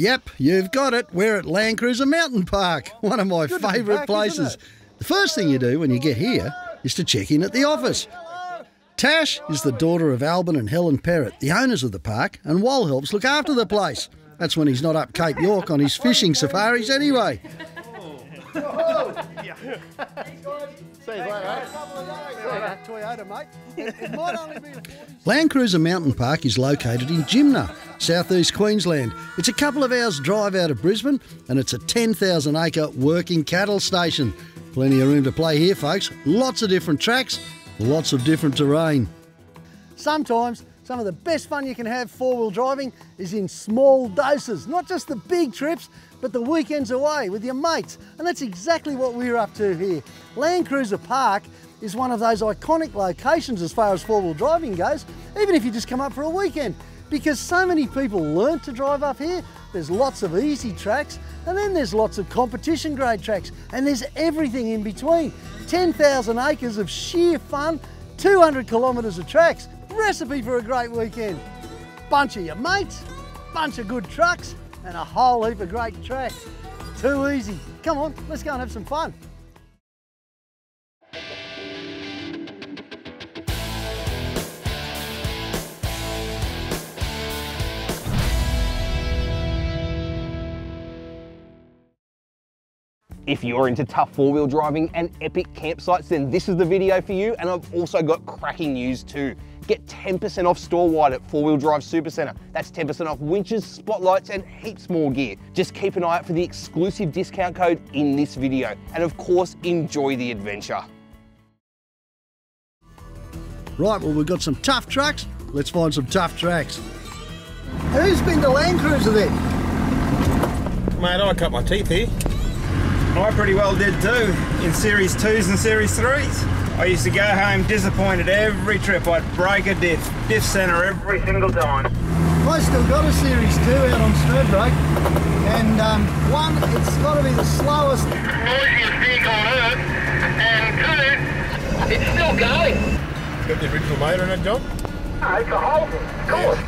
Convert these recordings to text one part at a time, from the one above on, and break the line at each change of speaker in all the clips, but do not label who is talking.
Yep, you've got it. We're at LANDCRUISER Mountain Park, one of my favourite places. The first thing you do when you get here is to check in at the office. Tash is the daughter of Alban and Helen Perrott, the owners of the park, and Wal helps look after the place. That's when he's not up Cape York on his fishing safaris anyway. LANDCRUISER Mountain Park is located in Jimna, southeast Queensland. It's a couple of hours drive out of Brisbane and it's a 10,000 acre working cattle station. Plenty of room to play here, folks. Lots of different tracks, lots of different terrain. Sometimes some of the best fun you can have four-wheel driving is in small doses, not just the big trips, but the weekends away with your mates. And that's exactly what we're up to here. LANDCRUISER Park is one of those iconic locations as far as four-wheel driving goes, even if you just come up for a weekend. Because so many people learn to drive up here, there's lots of easy tracks, and then there's lots of competition grade tracks, and there's everything in between. 10,000 acres of sheer fun, 200 kilometres of tracks. Recipe for a great weekend. Bunch of your mates, bunch of good trucks, and a whole heap of great tracks. Too easy. Come on, let's go and have some fun.
If you're into tough four-wheel driving and epic campsites, then this is the video for you. And I've also got cracking news too. Get 10% off store-wide at 4 Wheel Drive Supacentre. That's 10% off winches, spotlights, and heaps more gear. Just keep an eye out for the exclusive discount code in this video. And of course, enjoy the adventure.
Right, well, we've got some tough trucks. Let's find some tough tracks. Who's been to LANDCRUISER then?
Mate, I cut my teeth here. I pretty well did too, in Series 2s and Series 3s. I used to go home disappointed every trip. I'd break a diff centre every single time.
I still got a Series 2 out on Stradbroke, and one, it's got to be the slowest,
noisiest vehicle on earth, and two, it's still going.
It's got the original motor in it, John?
No, it's a Holden, of course.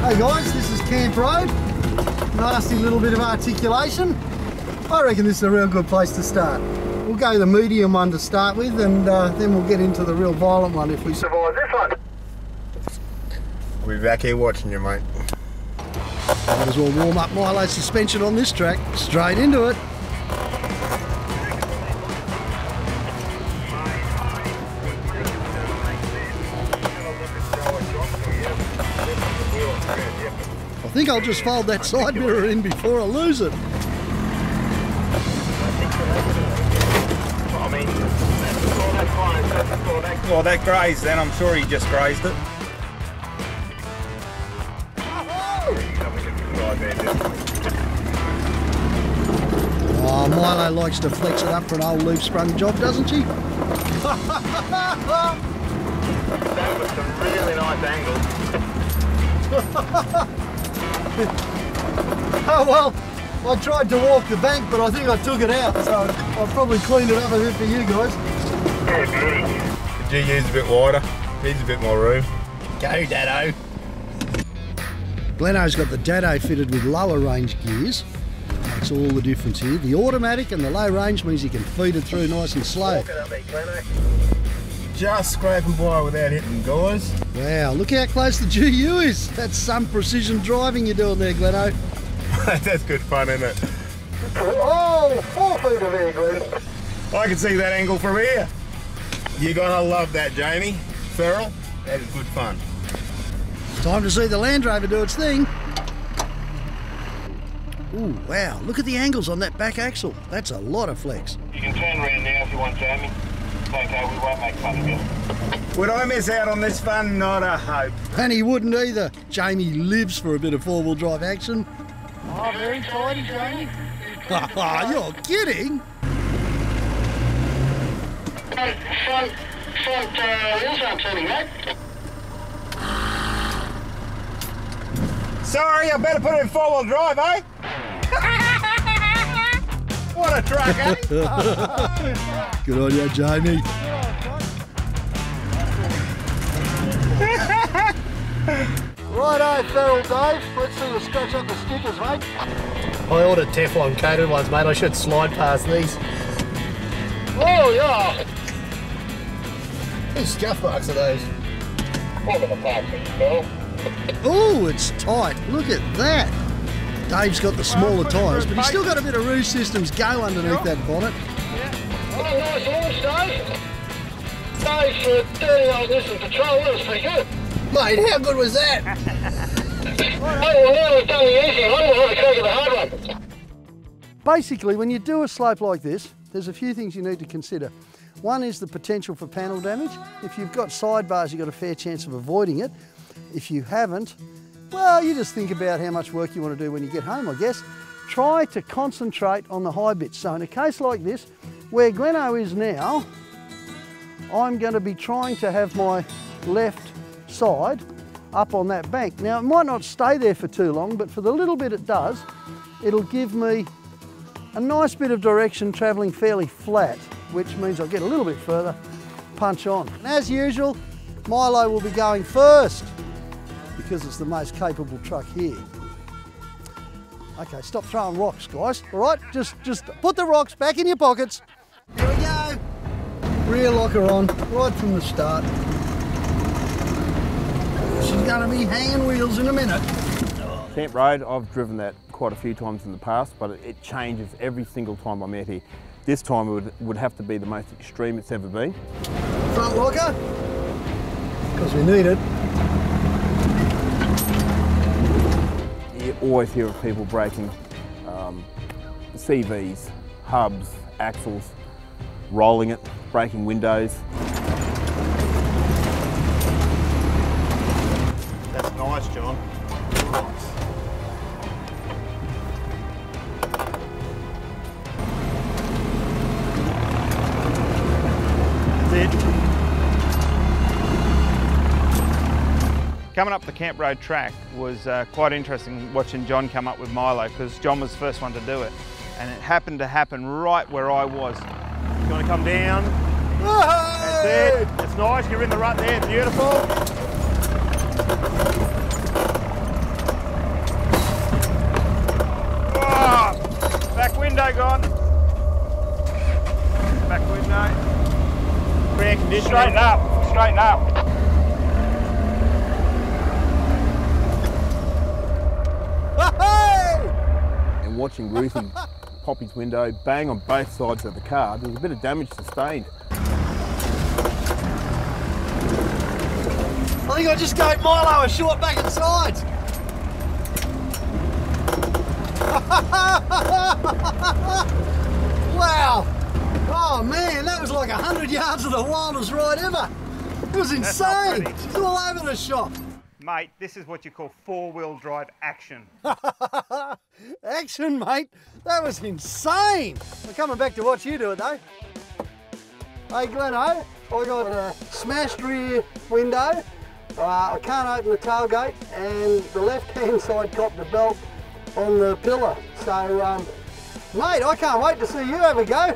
Hey guys, this is Camp Road. Nasty little bit of articulation. I reckon this is a real good place to start. We'll go the medium one to start with, and then we'll get into the real violent one if we survive this one.
We'll be back here watching you, mate.
Might as well warm up Milo's suspension on this track. Straight into it. I think I'll just fold that side mirror in before I lose it.
Well, that grazed then. I'm sure he just grazed it.
Oh, Milo likes to flex it up for an old loop sprung job, doesn't she?
That was some really nice angles.
Oh well, I tried to walk the bank, but I think I took it out, so I'll probably clean it up a bit for you guys.
Yeah, beauty.
The GU's a bit wider, needs a bit more room. Go, Dado.
Gleno's got the Dado fitted with lower range gears. Makes all the difference here. The automatic and the low range means you can feed it through nice and slow.
Walk it up there, Gleno.
Just scraping by without hitting, guys.
Wow, look how close the GU is. That's some precision driving you're doing there, Gleno.
That's good fun, isn't it?
Oh, 4 feet of air, Glen.
I can see that angle from here. You're gonna love that, Jamie. Ferrell, that is good fun.
Time to see the Land Rover do its thing. Ooh, wow, look at the angles on that back axle. That's a lot of flex.
You can turn around now if you want, Jamie. It's okay, we won't make fun of you.
Would I miss out on this fun? Not a hope.
And he wouldn't either. Jamie lives for a bit of four-wheel drive action.
Oh, very tidy, Jamie.
You're kidding?
Front wheels aren't turning, mate.
Sorry, I better put it in four-wheel drive, eh? What a truck, eh?
Good on you, Jamie. Righto, Feral Dave. Let's see you scratch up the stickers, mate.
I ordered Teflon coated ones, mate. I should slide past these.
Oh, yeah.
Whose scuff marks are those?
Oh, it's tight. Look at that. Dave's got the smaller tyres, but he's still got a bit of Rouge Systems go underneath that bonnet.
Oh, nice launch, Dave. Dave, for 30-old Nissan Patrol, that was pretty good.
Mate, how good was that?
Oh, well, now we've done the easy one, we'll have a crack at the hard one.
Basically, when you do a slope like this, there's a few things you need to consider. One is the potential for panel damage. If you've got sidebars, you've got a fair chance of avoiding it. If you haven't, well, you just think about how much work you want to do when you get home, I guess. Try to concentrate on the high bits. So in a case like this, where Gleno is now, I'm going to be trying to have my left side up on that bank. Now, it might not stay there for too long, but for the little bit it does, it'll give me a nice bit of direction travelling fairly flat, which means I'll get a little bit further, punch on. And as usual, Milo will be going first because it's the most capable truck here. Okay, stop throwing rocks, guys, all right? Just put the rocks back in your pockets. Here we go. Rear locker on, right from the start. She's going to be hanging wheels in a minute.
Camp Road, I've driven that quite a few times in the past, but it changes every single time I'm out here. This time it would have to be the most extreme it's ever been.
Front locker, because we need it.
You always hear of people breaking CVs, hubs, axles, rolling it, breaking windows.
That's nice, John. Nice. That's it. Coming up the Camp Road track was quite interesting watching John come up with Milo, because John was the first one to do it. And it happened to happen right where I was. You want to come down? That's it. That's nice. You're in the rut there. Beautiful. Oh, back window gone. Back window. Rear conditioning. Straighten up. Straighten up.
And watching Ruthie pop his window, bang on both sides of the car, there was a bit of damage sustained.
I think I just gave Milo a short back and sides. Wow. Oh man, that was like 100 yards of the wildest ride ever. It was insane. It's all over the shop.
Mate, this is what you call four-wheel drive action.
Action, mate. That was insane. We're coming back to watch you do it, though. Hey, Gleno, I got a smashed rear window. I can't open the tailgate, and the left-hand side copped the belt on the pillar. So, mate, I can't wait to see you have a go.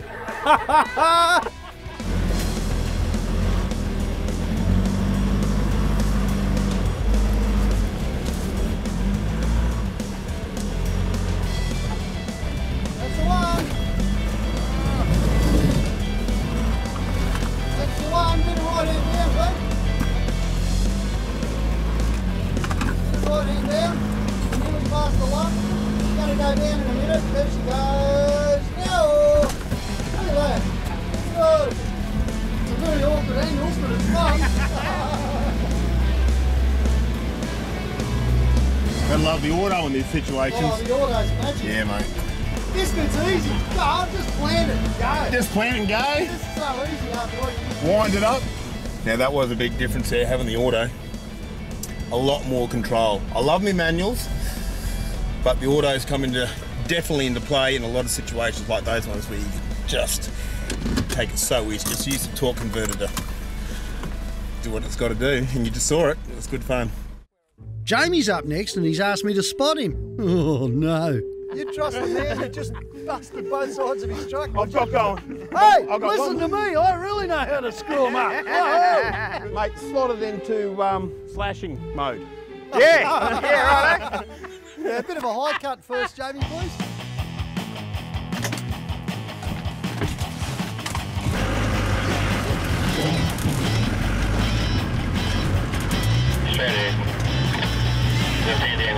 I love the auto in these situations.
Oh, the auto's magic.
Yeah, mate.
This bit's easy. Go, just plant it. Go.
Just plant and go.
This is so easy after all you
Wind it up. Now that was a big difference there, having the auto. A lot more control. I love my manuals, but the autos come definitely into play in a lot of situations like those ones where you just take it so easy. Just use the torque converter to do what it's got to do, and you just saw it. It was good fun.
Jamie's up next and he's asked me to spot him. Oh no. You trust the man who just busted both sides of his truck?
I've got going.
Hey, listen to me, I really know how to screw them up.
Mate, slot it into slashing mode.
Yeah, yeah, right.
Yeah, a bit of a high cut first, Jamie, please.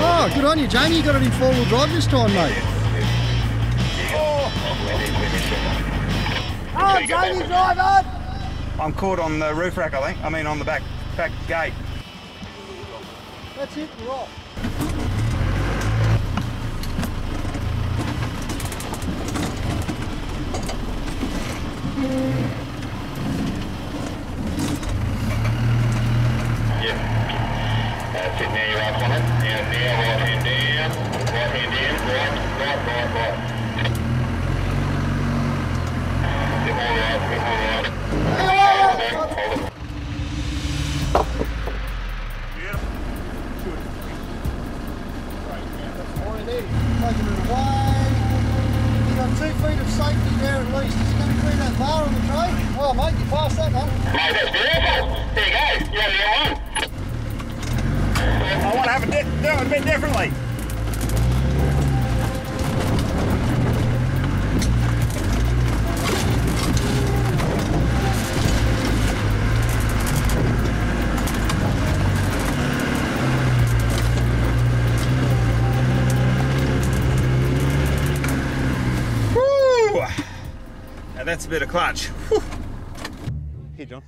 Oh, good on you, Jamie. You got it in four-wheel drive this time, mate. Oh, Jamie, drive on!
I'm caught on the roof rack, I think. I mean, on the back gate.
That's it, you're off.
That's it, now you're up on it. And now right hand down, right. Bit more right. Hold it.
That's all you need. Taking it away. You've got 2 feet of safety there at least. It's going to clear that bar on the tray. Oh, mate, you passed that one.
Mate, that's beautiful. There you go. You have your own.
I want to have do it a bit differently. Woo! Now that's a bit of clutch. Whew.
Here, John.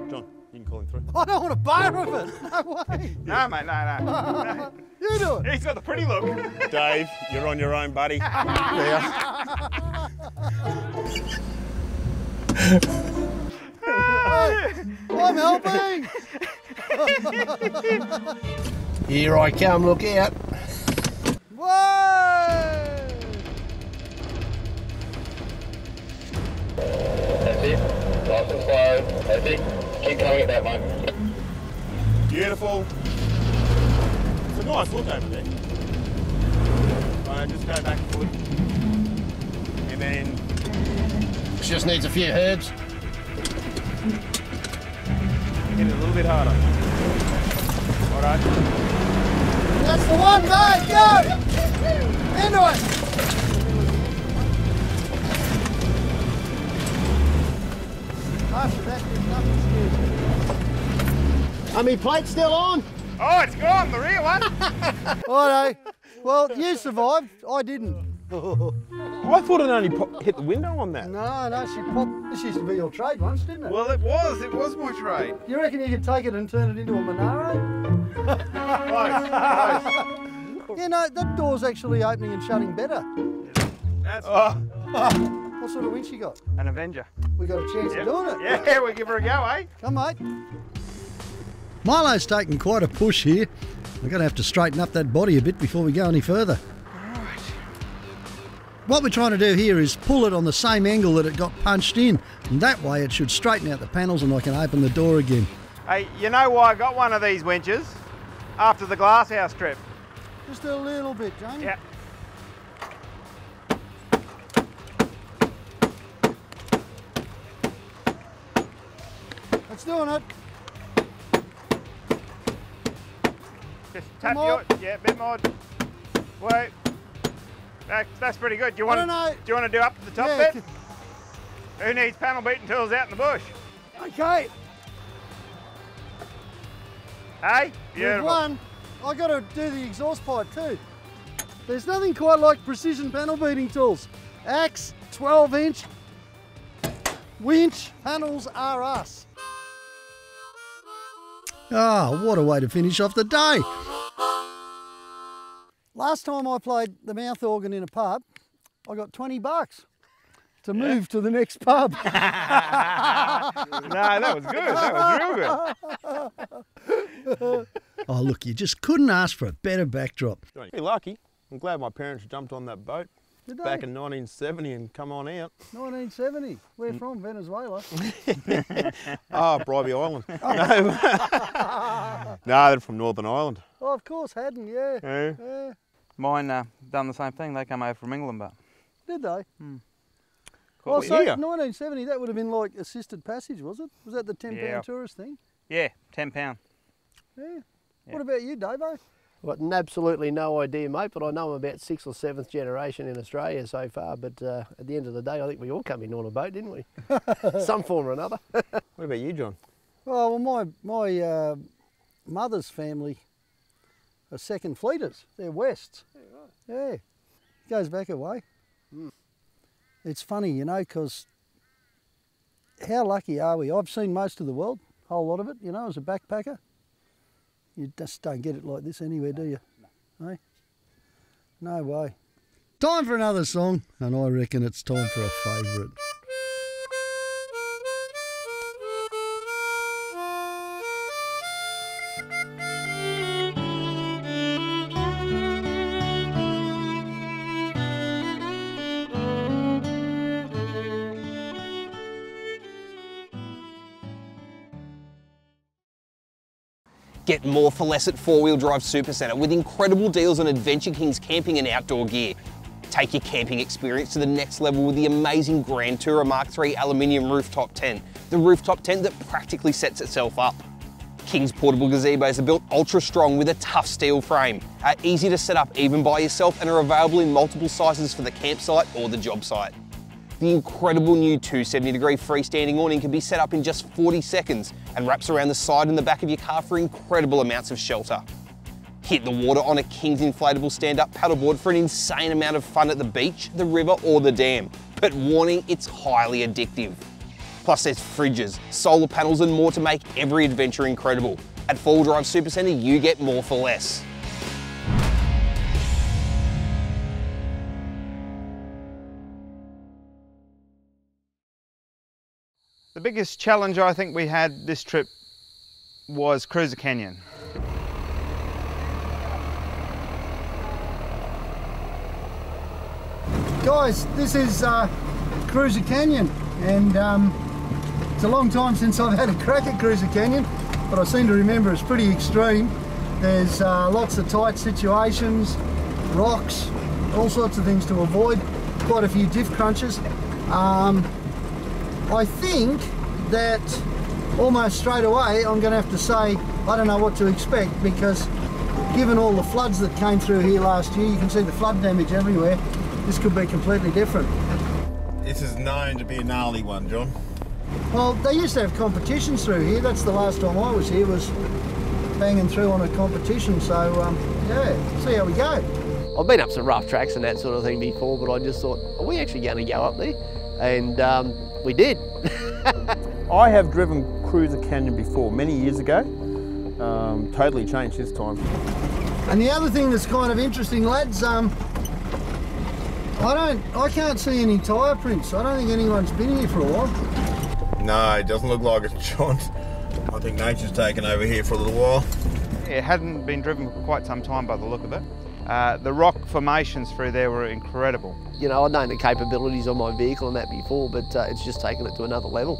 John, you can call him through.
I don't want a bar of it. No way.
No, mate, no.
You do it.
He's got the pretty look.
Dave, you're on your own, buddy.
I'm helping.
Here I come, look out.
Whoa!
That's it. Nice and slow. That's it. Keep coming at that, mate.
Beautiful. It's a nice look over there. Just go back and forth. And then
Just needs a few herbs.
hit it a little bit harder. All right.
That's the one, mate. Go! Into it. After that, there's nothing scary.
Are my plates still on?
Oh, it's gone, the real one.
Righto. Well, you survived. I didn't.
I thought it only hit the window on that.
No, she popped. This used to be your trade once, didn't it?
Well, it was my trade.
You reckon you could take it and turn it into a Monaro?
Close.
You know, that door's actually opening and shutting better.
That's
What sort of winch you got?
an Avenger.
We got a chance of doing it.
Yeah, we'll give her a go, eh?
Come, mate. Milo's taking quite a push here. We're going to have to straighten up that body a bit before we go any further.
Right.
What we're trying to do here is pull it on the same angle that it got punched in, and that way it should straighten out the panels and I can open the door again.
Hey, you know why I got one of these winches? After the glasshouse trip.
Just a little bit, Jamie.
Yeah.
That's doing it.
Just tap
more.
yeah, a bit more. Wait. That's pretty good. Do you want to do up to the top
Yeah,
bit? Who needs panel beating tools out in the bush?
Okay.
Hey?
With
Beautiful.
one, I got to do the exhaust pipe too. There's nothing quite like precision panel beating tools. Axe, 12-inch, winch, panels are us. Ah, what a way to finish off the day. Last time I played the mouth organ in a pub, I got $20 to move to the next pub.
No, that was good. That was real good.
Oh, look, you just couldn't ask for a better backdrop.
You're lucky. I'm glad my parents jumped on that boat
Did they?
back in 1970 and come on out.
1970. Where from? Venezuela.
Oh, Bribey Island. No, they're from Northern Ireland.
Oh, of course, Haddon, yeah.
Yeah.
Mine done the same thing. They come over from England, but
Did they?
Cool.
Oh, so
Yeah.
1970, that would have been like assisted passage, was it? Was that the £10
Yeah.
tourist thing?
yeah, £10.
Yeah.
Yeah.
What about you, Davo?
I've got absolutely no idea, mate, but I know I'm about 6th or 7th generation in Australia so far, but at the end of the day, I think we all come in on a boat, didn't we? Some form or another.
What about you, John?
Oh, well, my mother's family are second fleeters. They're Wests. Yeah, right. Yeah. Goes back a way. It's funny, you know, because how lucky are we? I've seen most of the world, whole lot of it, you know, as a backpacker. You just don't get it like this anywhere, do you? No. Hey? No way. Time for another song, and I reckon it's time for a favourite.
Get more for less at 4-Wheel Drive Supercentre with incredible deals on Adventure King's camping and outdoor gear. Take your camping experience to the next level with the amazing Grand Tourer Mark III aluminium rooftop tent, the rooftop tent that practically sets itself up. King's portable gazebos are built ultra strong with a tough steel frame, are easy to set up even by yourself and are available in multiple sizes for the campsite or the job site. The incredible new 270-degree freestanding awning can be set up in just 40 seconds and wraps around the side and the back of your car for incredible amounts of shelter. Hit the water on a King's inflatable stand-up paddleboard for an insane amount of fun at the beach, the river or the dam. But warning, it's highly addictive. Plus there's fridges, solar panels and more to make every adventure incredible. At 4-Wheel Drive Supercentre, you get more for less.
The biggest challenge I think we had this trip was Cruiser Canyon.
Guys, this is Cruiser Canyon, and it's a long time since I've had a crack at Cruiser Canyon, but I seem to remember it's pretty extreme. There's lots of tight situations, rocks, all sorts of things to avoid, quite a few diff crunches. I think that almost straight away I'm going to have to say I don't know what to expect, because given all the floods that came through here last year, you can see the flood damage everywhere. This could be completely different.
This is known to be a gnarly one, John.
Well, they used to have competitions through here. That's the last time I was here, was banging through on a competition. So yeah, see how we go.
I've been up some rough tracks and that sort of thing before, but I just thought, are we actually going to go up there? And we did.
I have driven Cruiser Canyon before, many years ago. Totally changed this time.
And the other thing that's kind of interesting, lads, I can't see any tyre prints. I don't think anyone's been here for a while.
No, it doesn't look like it, John. I think nature's taken over here for a little while.
It hadn't been driven for quite some time by the look of it. The rock formations through there were incredible.
You know, I'd known the capabilities of my vehicle and that before, but it's just taken it to another level.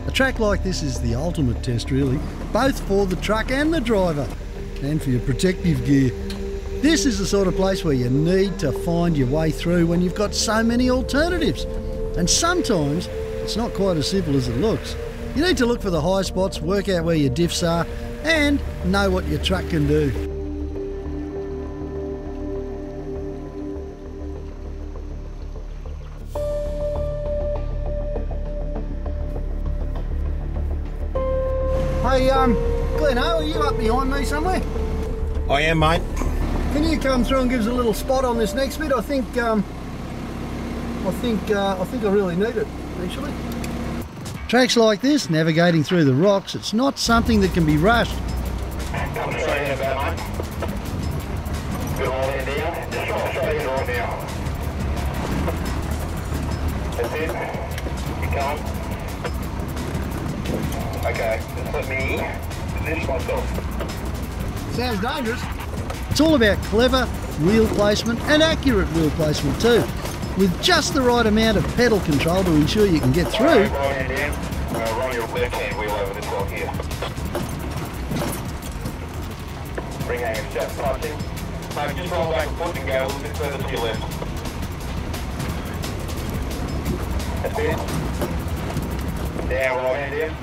A track like this is the ultimate test, really, both for the truck and the driver, and for your protective gear. This is the sort of place where you need to find your way through when you've got so many alternatives. And sometimes it's not quite as simple as it looks. You need to look for the high spots, work out where your diffs are, and know what your truck can do. Hey, Glenn, are you up behind me somewhere?
I am, mate.
Can you come through and give us a little spot on this next bit? I think I really need it, actually. Tracks like this, navigating through the rocks, it's not something that can be rushed.
Come straight in about, mate. Good all in down. Just drop straight in right now. That's it. Keep going. Okay, just let me finish myself.
Sounds dangerous. It's all about clever wheel placement and accurate wheel placement too, with just the right amount of pedal control to ensure you can get through.
Right hand down. Roll your left hand wheel over this block here. Bring hands just touching. Maybe just roll back a foot and go a little bit further to your left. That's it. Down, right hand down.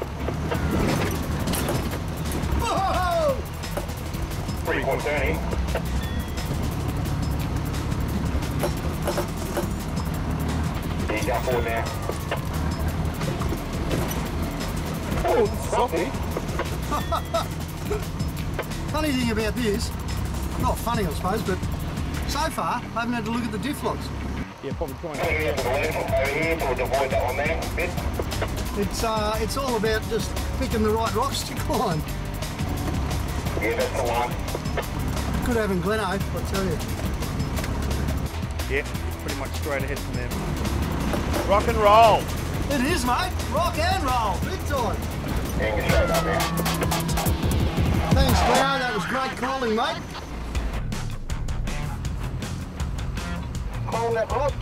Whoa!
3-point turning. He's got forward now. Oh, it's
Funny thing about this, not funny I suppose, but so far I haven't had to look at the diff logs.
Yeah, probably try and...
Over here to avoid that one there. Bit.
It's all about just picking the right rocks to climb.
Yeah, that's the one.
Good having Gleno, I tell you.
Yeah, pretty much straight ahead from there. Rock and roll.
It is, mate. Rock and roll, big time.
Yeah, you can show that now.
Thanks, Gleno. That was great calling, mate.
Climb that rock.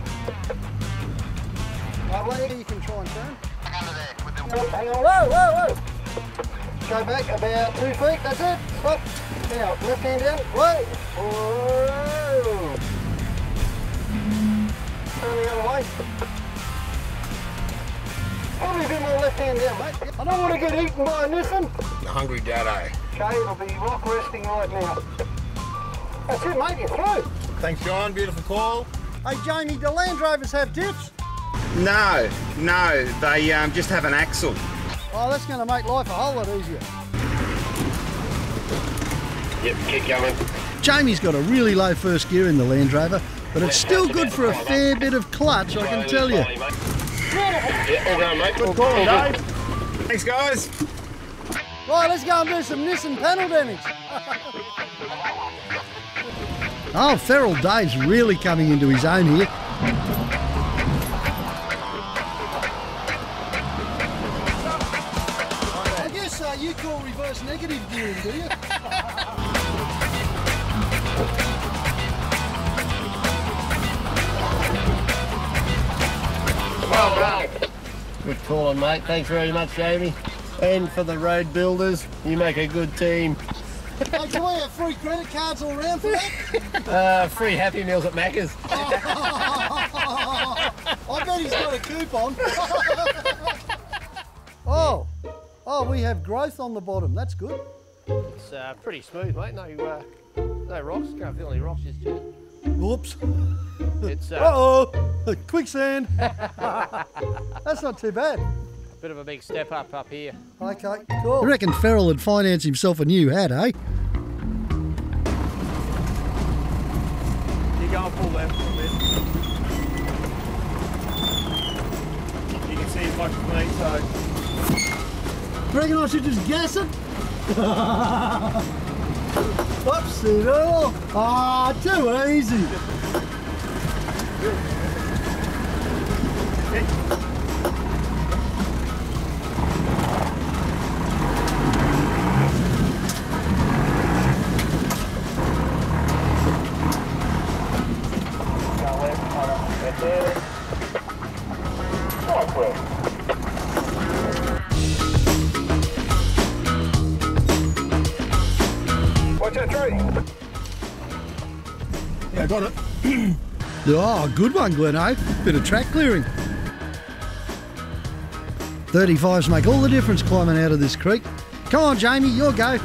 Lovely. You can try and turn.
Hang on.
Whoa, whoa, whoa. Go back about 2 feet. That's it. Stop. Now, left hand down. Whoa. Whoa. Turn the other way. Probably a bit more left hand down, mate. I don't want to get eaten by a Nissan.
Hungry Dado.
Okay, it'll be rock resting right now. That's it, mate. You're through.
Thanks, John. Beautiful call.
Hey, Jamie, do Land Rovers have diffs?
No, they just have an axle.
Oh, that's going to make life a whole lot easier.
Yep, keep going.
Jamie's got a really low first gear in the Land Rover, but it's still good for a fair bit of clutch, I can tell you.
Yeah, all going, mate.
Good call, Dave. Thanks, guys.
Right, let's go and do some Nissan panel damage. Oh, Feral Dave's really coming into his own here. I guess you call reverse negative gearing, do you?
Well done.
Good calling, mate. Thanks very much, Jamie. And for the road builders, you make a good team.
Hey, can we have free credit cards all around for that?
Free Happy Meals at Macca's.
I bet he's got a coupon. Oh, we have growth on the bottom. That's good.
It's pretty smooth, mate. No rocks. Can't feel any rocks just yet.
Whoops.
It's
Uh-oh, quicksand. That's not too bad.
a bit of a big step up here.
Okay, cool. I reckon Ferrell would finance himself a new hat, eh?
You go and pull left a bit. You can see as much as me, so...
Reckon I should just gas it? Whoopsie doodle. Ah, too easy.
Watch that tree.
Yeah, I got it.
Oh, good one, Gleno. Bit of track clearing. 35s make all the difference climbing out of this creek. Come on, Jamie, your go.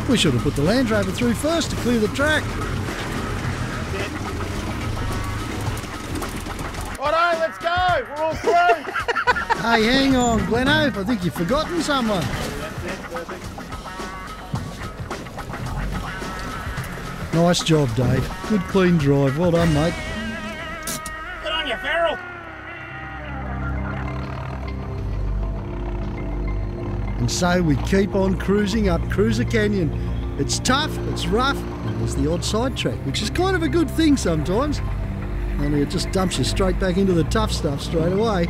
We should have put the Land Rover through first to clear the track.
Righto, let's go. We're all through.
Hey, hang on, Gleno. I think you've forgotten someone. Nice job, Dave. Good clean drive. Well done, mate.
Get on you, Ferrell.
And so we keep on cruising up Cruiser Canyon. It's tough, it's rough, and there's the odd sidetrack, which is kind of a good thing sometimes. Only it just dumps you straight back into the tough stuff straight away.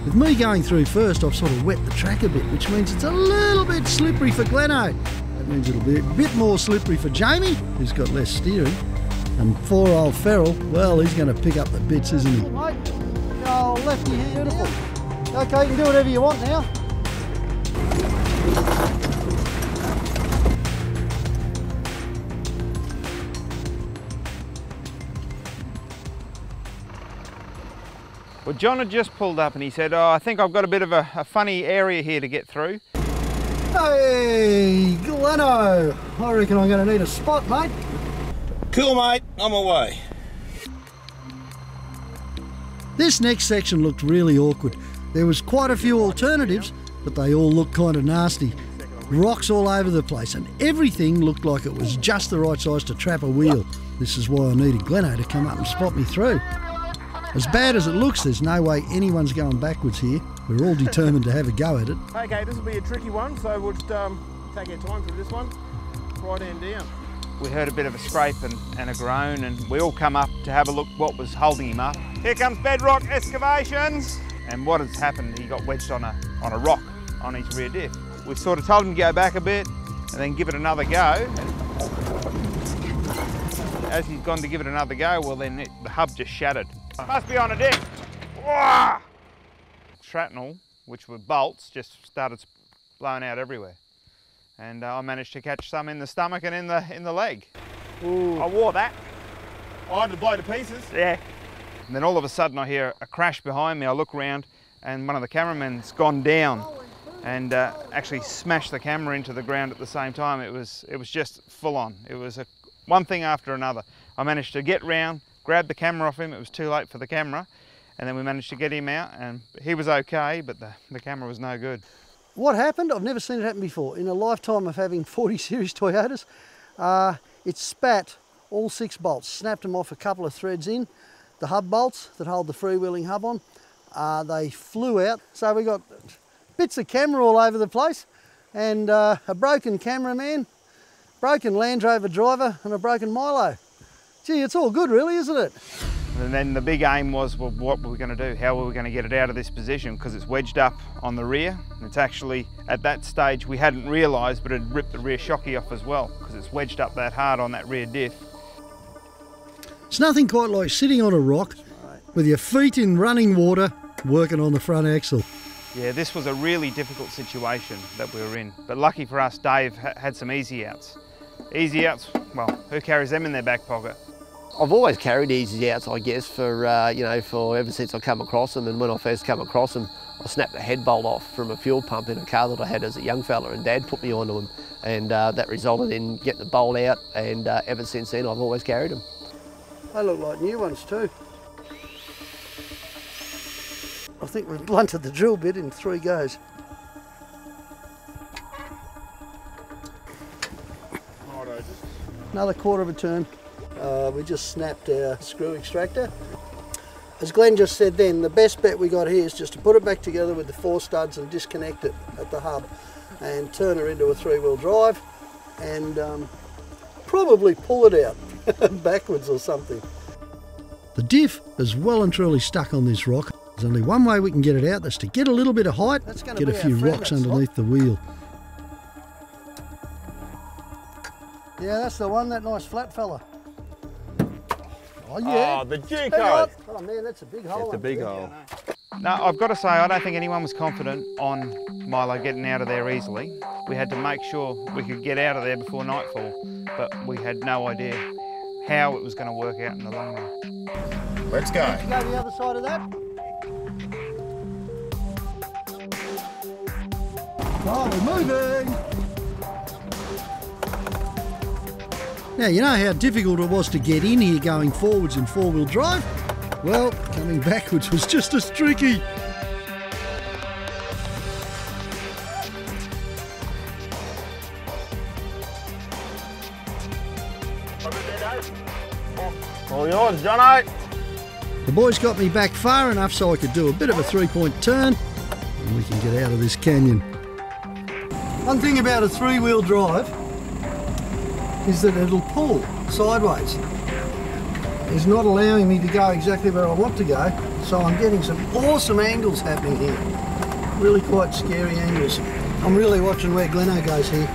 With me going through first, I've sort of wet the track a bit, which means it's a little bit slippery for Gleno. That means it'll be a bit more slippery for Jamie, who's got less steering. And poor old Ferrell, well, he's going to pick up the bits, isn't he? Mate, oh, lefty here. Beautiful. Okay, you can do whatever you want now.
Well, John had just pulled up and he said, oh, I think I've got a bit of a funny area here to get through.
Hey, Gleno, I reckon I'm going to need a spot, mate.
Cool, mate, I'm away.
This next section looked really awkward. There was quite a few alternatives, but they all looked kind of nasty. Rocks all over the place, and everything looked like it was just the right size to trap a wheel. This is why I needed Gleno to come up and spot me through. As bad as it looks, there's no way anyone's going backwards here. We're all determined to have a go at it.
Okay, this will be a tricky one, so we'll just take our time through this one. Right hand down.
We heard a bit of a scrape and a groan, and we all come up to have a look what was holding him up. Here comes bedrock excavations! And what has happened, he got wedged on a rock on his rear diff. We sort of told him to go back a bit and then give it another go. As he's gone to give it another go, well then the hub just shattered. Must be on a diff. Wah! Shrapnel, which were bolts, just started blowing out everywhere. And I managed to catch some in the stomach and in the leg. Ooh. I wore that.
I had to blow to pieces.
Yeah. And then all of a sudden I hear a crash behind me. I look around and one of the cameramen's gone down and actually smashed the camera into the ground at the same time. It was just full on. It was one thing after another. I managed to get round, grab the camera off him. It was too late for the camera. And then we managed to get him out and he was okay, but the camera was no good.
What happened? I've never seen it happen before. In a lifetime of having 40 series Toyotas, it spat all 6 bolts, snapped them off a couple of threads in. The hub bolts that hold the freewheeling hub on, they flew out. So we got bits of camera all over the place and a broken cameraman, broken Land Rover driver and a broken Milo. Gee, it's all good really, isn't it?
And then the big aim was, well, what were we going to do? How were we going to get it out of this position? Because it's wedged up on the rear. It's actually, at that stage, we hadn't realised, but it had ripped the rear shocky off as well, because it's wedged up that hard on that rear diff.
It's nothing quite like sitting on a rock with your feet in running water, working on the front axle.
Yeah, this was a really difficult situation that we were in. But lucky for us, Dave had some easy outs. Easy outs, well, who carries them in their back pocket?
I've always carried easy outs, I guess, for for ever since I come across them. And when I first come across them, I snapped a head bolt off from a fuel pump in a car that I had as a young fella, and Dad put me onto them, and that resulted in getting the bolt out. And ever since then, I've always carried them.
They look like new ones too. I think we've blunted the drill bit in 3 goes. Another quarter of a turn. We just snapped our screw extractor. As Glenn just said then, the best bet we got here is just to put it back together with the 4 studs and disconnect it at the hub and turn her into a 3-wheel drive and probably pull it out backwards or something. The diff is well and truly stuck on this rock. There's only one way we can get it out, that's to get a little bit of height, get a few rocks underneath the wheel. Yeah, that's the one, that nice flat fella. Oh yeah.
Oh, the Duco.
Oh man, that's a big hole.
It's a big hole.
No, I've got to say, I don't think anyone was confident on Milo getting out of there easily. We had to make sure we could get out of there before nightfall, but we had no idea how it was going to work out in the long run.
Let's go.
Let's go the other side of that. Oh, we're moving. Now, you know how difficult it was to get in here going forwards in 4-wheel drive? Well, coming backwards was just as tricky.
All yours, Jono.
The boys got me back far enough so I could do a bit of a 3-point turn and we can get out of this canyon. One thing about a 3-wheel drive is that it'll pull sideways. It's not allowing me to go exactly where I want to go, so I'm getting some awesome angles happening here. Really quite scary angles. I'm really watching where Gleno goes here.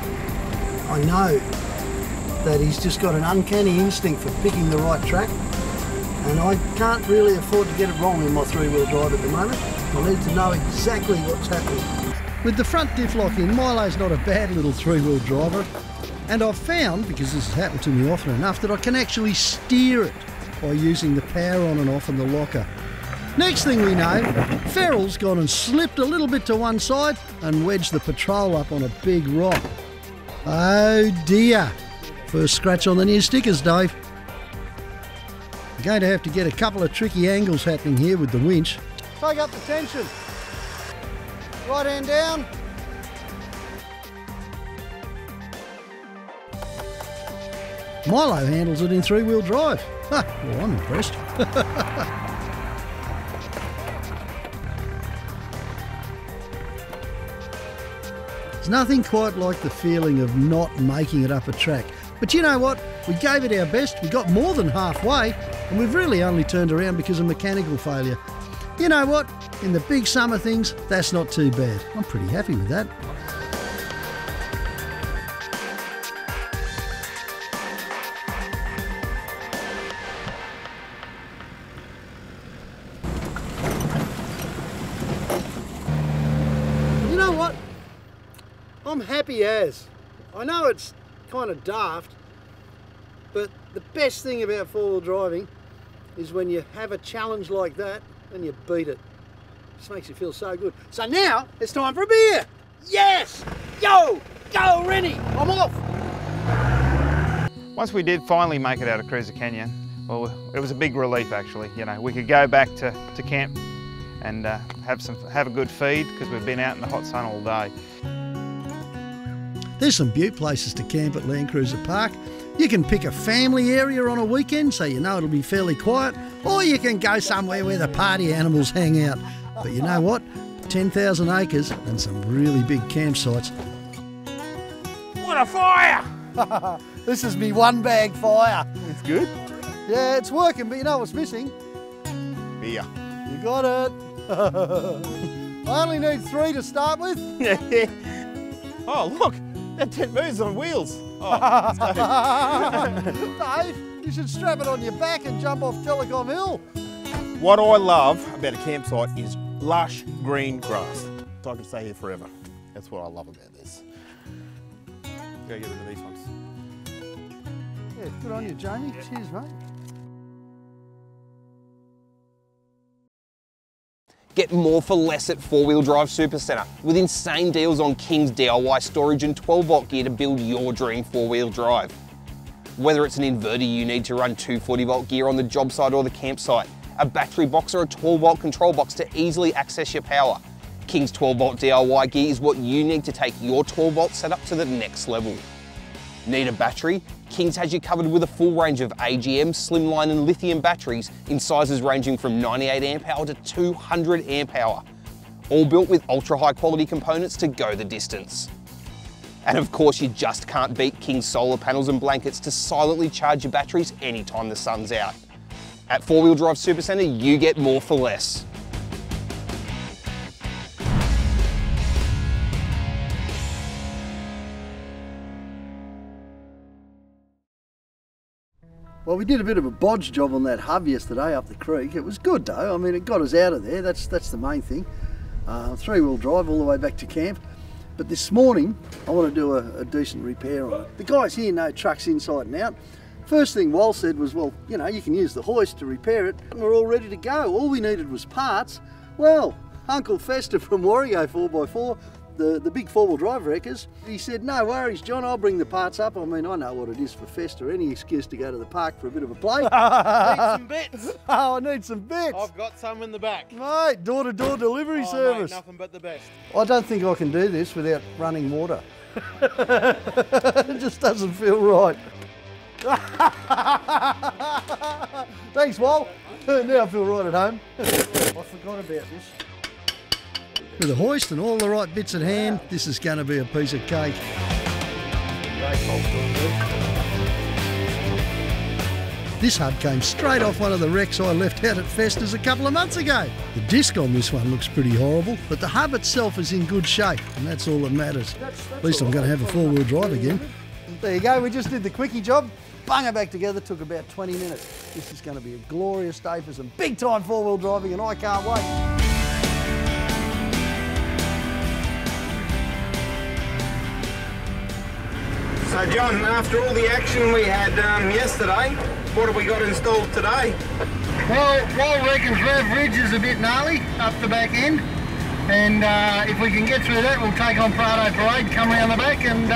I know that he's just got an uncanny instinct for picking the right track, and I can't really afford to get it wrong in my 3-wheel drive at the moment. I need to know exactly what's happening. With the front diff lock in, Milo's not a bad little 3-wheel driver. And I've found, because this has happened to me often enough, that I can actually steer it by using the power on and off and the locker. Next thing we know, Ferrell's gone and slipped a little bit to one side and wedged the patrol up on a big rock. Oh dear. First scratch on the new stickers, Dave. We're going to have to get a couple of tricky angles happening here with the winch. Take up the tension. Right hand down. Milo handles it in 3-wheel drive. Well, I'm impressed. There's nothing quite like the feeling of not making it up a track. But you know what? We gave it our best, we got more than halfway, and we've really only turned around because of mechanical failure. You know what? In the big summer things, that's not too bad. I'm pretty happy with that. You know what? I'm happy as. I know it's kind of daft, but the best thing about four-wheel driving is when you have a challenge like that and you beat it. It just makes you feel so good. So now it's time for a beer. Yes! Go Rennie, I'm off.
Once we did finally make it out of Cruiser Canyon, well, it was a big relief actually. You know, we could go back to camp and have a good feed because we've been out in the hot sun all day.
There's some beaut places to camp at LANDCRUISER Park. You can pick a family area on a weekend so you know it'll be fairly quiet, or you can go somewhere where the party animals hang out. But you know what? 10,000 acres and some really big campsites.
What a fire!
This is me one bag fire.
It's good.
Yeah, it's working, but you know what's missing?
Beer.
You got it. I only need 3 to start with.
Oh, look, that tent moves on wheels. Oh,
Dave, you should strap it on your back and jump off Telecom Hill.
What I love about a campsite is lush green grass. So I can stay here forever. That's what I love about this. Go get rid of these ones.
Yeah, good on you, Jamie. Cheers, mate.
Get more for less at 4-Wheel Drive Supercentre with insane deals on King's DIY storage and 12-volt gear to build your dream 4-wheel drive. Whether it's an inverter you need to run 240-volt gear on the job site or the campsite, a battery box or a 12-volt control box to easily access your power, King's 12-volt DIY gear is what you need to take your 12-volt setup to the next level. Need a battery? King's has you covered with a full range of AGM, slimline and lithium batteries in sizes ranging from 98 amp hour to 200 amp hour. All built with ultra high quality components to go the distance. And of course you just can't beat King's solar panels and blankets to silently charge your batteries anytime the sun's out. At 4-Wheel Drive Supercentre, you get more for less.
Well, we did a bit of a bodge job on that hub yesterday up the creek. It was good though. I mean, it got us out of there. That's the main thing. 3-wheel drive all the way back to camp. But this morning, I want to do a decent repair on it. The guys here know trucks inside and out. First thing Wal said was, well, you know, you can use the hoist to repair it. And we're all ready to go. All we needed was parts. Well, Uncle Fester from Warrigo 4x4, the big 4-wheel drive wreckers, he said, no worries, John, I'll bring the parts up. I mean, I know what it is for Fester. Any excuse to go to the park for a bit of a play.
Need some bits.
Oh, I need some bits.
I've got some in the back.
Mate, door-to-door delivery service.
Mate, nothing but the best.
I don't think I can do this without running water. It just doesn't feel right. Thanks, Wal. Now I feel right at home. I forgot about this. With a hoist and all the right bits at hand, this is going to be a piece of cake. This hub came straight off one of the wrecks I left out at Fester's a couple of months ago. The disc on this one looks pretty horrible, but the hub itself is in good shape, and that's all that matters. At least I'm going to have a 4-wheel drive again. There you go, we just did the quickie job. Bung it back together, took about 20 minutes. This is going to be a glorious day for some big time 4-wheel driving, and I can't wait.
So John, after all the action we had yesterday, What have we got installed today?
Well, reckons Rev Ridge is a bit gnarly up the back end, and if we can get through that, we'll take on Prado Parade, come around the back and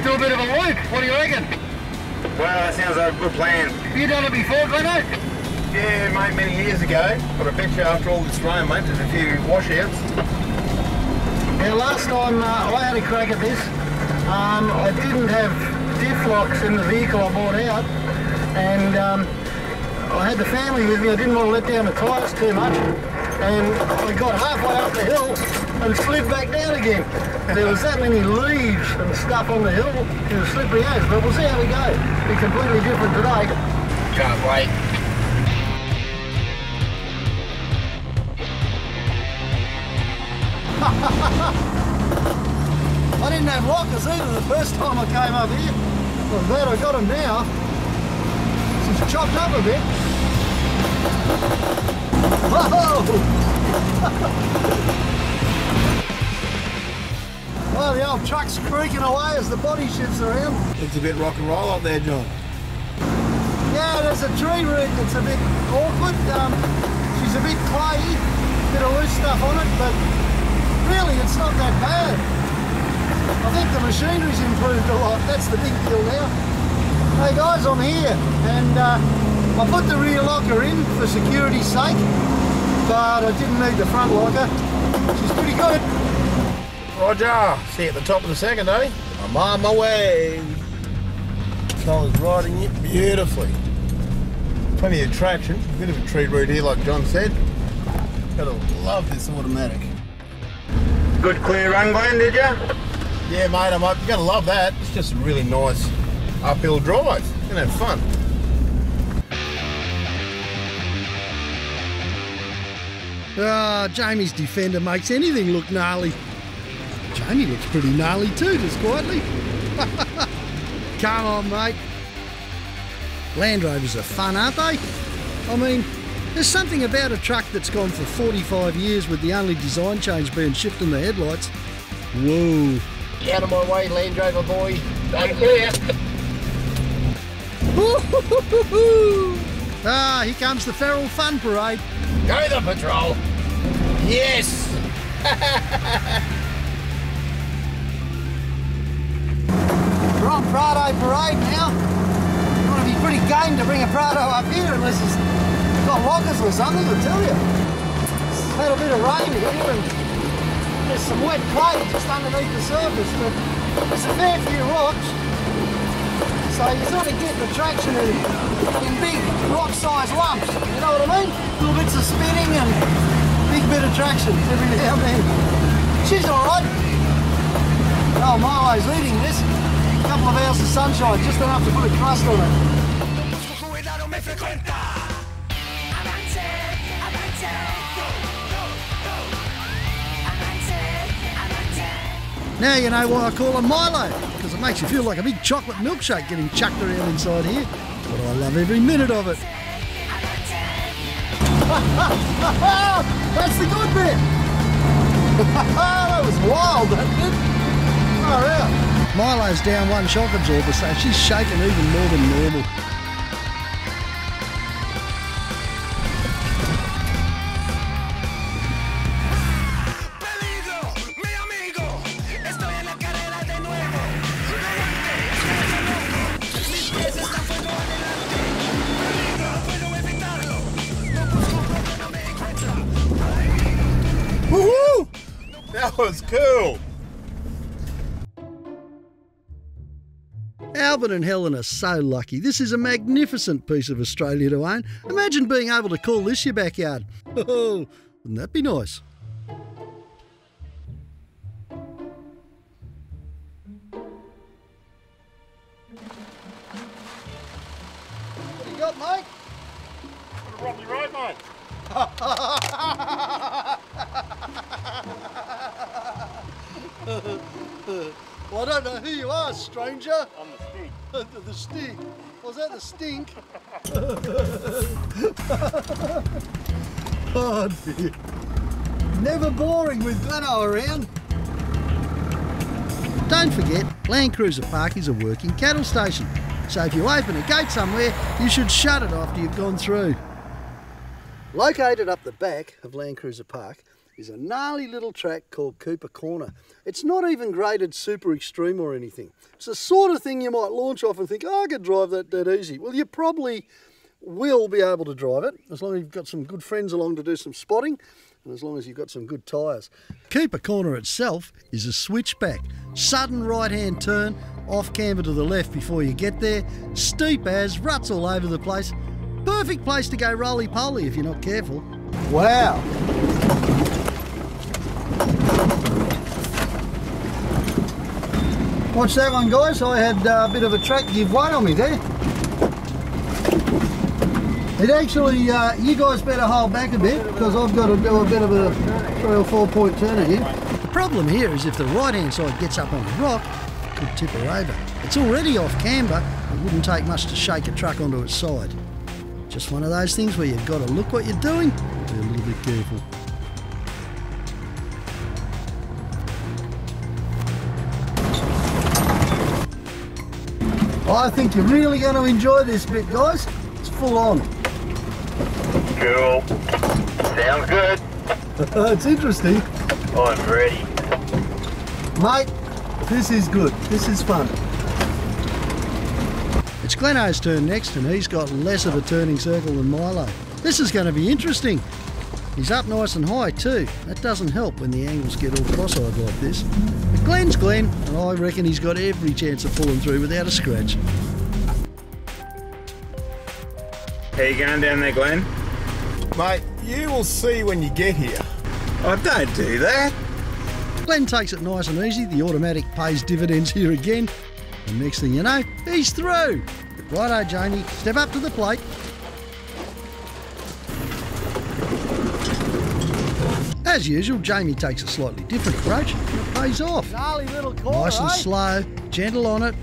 do a bit of a loop. What do you reckon?
Well, that sounds like a good plan.
Have you done it before, Glenno?
Yeah, mate, many years ago. But I bet you after all this rain, mate, there's a few washouts.
Now, last time I had a crack at this, I didn't have diff locks in the vehicle I bought out, and I had the family with me. I didn't want to let down the tyres too much, and I got halfway up the hill and slid back down again. There was that many leaves and stuff on the hill, it was slippery as, but we'll see how we go. Be completely different today.
Can't wait.
I didn't have lockers either the first time I came up here. I'm glad I got them now. It's chopped up a bit. Whoa! Well, the old truck's creaking away as the body shifts around.
It's a bit rock and roll up there, John.
Yeah, there's a tree root that's a bit awkward. She's a bit clayey, bit of loose stuff on it, but really it's not that bad. I think the machinery's improved a lot. That's the big deal now. Hey guys, I'm here, and I put the rear locker in for security's sake, but I didn't need the front locker. She's pretty good.
Roger. See you at the top of the second, eh? I'm on my way. Colour's riding it beautifully. Plenty of traction. A bit of a tree root here, like John said. Gotta love this automatic. Good clear run, Glenn, did ya? Yeah, mate, you're gonna love that. It's just a really nice uphill drive. You're gonna have fun.
Ah, Jamie's Defender makes anything look gnarly. Jamie looks pretty gnarly too, just quietly. Come on, mate. Land Rovers are fun, aren't they? I mean, there's something about a truck that's gone for 45 years with the only design change being shift in the headlights. Whoa.
Out of my way, Land Rover boy. I'm clear.
Ah, here comes the Feral Fun Parade.
Go the patrol. Yes.
We're on Prado Parade now. You want to be pretty game to bring a Prado up here unless it's got lockers or something, I tell you. It's had a bit of rain here and there's some wet clay just underneath the surface, but there's a fair few rocks. So you sort of get the traction in big rock-sized lumps, you know what I mean? Little bits of spinning and big bit of traction every now and then. She's alright. Oh, Milo's leading this. A couple of hours of sunshine, just enough to put a crust on it. Now you know why I call her Milo, because it makes you feel like a big chocolate milkshake getting chucked around inside here. But I love every minute of it. That's the good bit. That was wild, that did. Oh, yeah. Milo's down one shock absorber, so she's shaking even more than normal.
Woohoo! That was cool.
Albert and Helen are so lucky. This is a magnificent piece of Australia to own. Imagine being able to call this your backyard. Oh, wouldn't that be nice? What do you got, mate?
What a rocky road, mate.
Well, I don't know who you are, stranger.
I'm the stink.
The stink. Was that the stink? Oh dear. Never boring with Glenno around. Don't forget, LANDCRUISER Park is a working cattle station. So if you open a gate somewhere, you should shut it after you've gone through. Located up the back of LANDCRUISER Park is a gnarly little track called Cooper Corner. It's not even graded super extreme or anything. It's the sort of thing you might launch off and think, oh, I could drive that dead easy. Well, you probably will be able to drive it, as long as you've got some good friends along to do some spotting, and as long as you've got some good tyres. Cooper Corner itself is a switchback. Sudden right-hand turn, off camber to the left before you get there, steep as, ruts all over the place. Perfect place to go roly-poly if you're not careful. Wow. Watch that one, guys. I had a bit of a track give way on me there. It actually, you guys better hold back a bit because I've got to do a bit of a 3 or 4 point turn here. The problem here is if the right-hand side gets up on the rock, it could tip her over. It's already off camber. It wouldn't take much to shake a truck onto its side. Just one of those things where you've got to look what you're doing and be a little bit careful. I think you're really going to enjoy this bit, guys. It's full on.
Cool. Sounds good.
It's interesting.
I'm ready.
Mate, this is good. This is fun. It's Gleno's turn next, and he's got less of a turning circle than Milo. This is going to be interesting. He's up nice and high too. That doesn't help when the angles get all cross-eyed like this. But Glen's Glen, and I reckon he's got every chance of pulling through without a scratch.
How you going down there, Glenn?
Mate, you will see when you get here.
Oh, don't do that.
Glen takes it nice and easy. The automatic pays dividends here again. And next thing you know, he's through. Righto, Jamie, step up to the plate. As usual, Jamie takes a slightly different approach and it pays off. Gnarly little corner, nice and slow, gentle on it.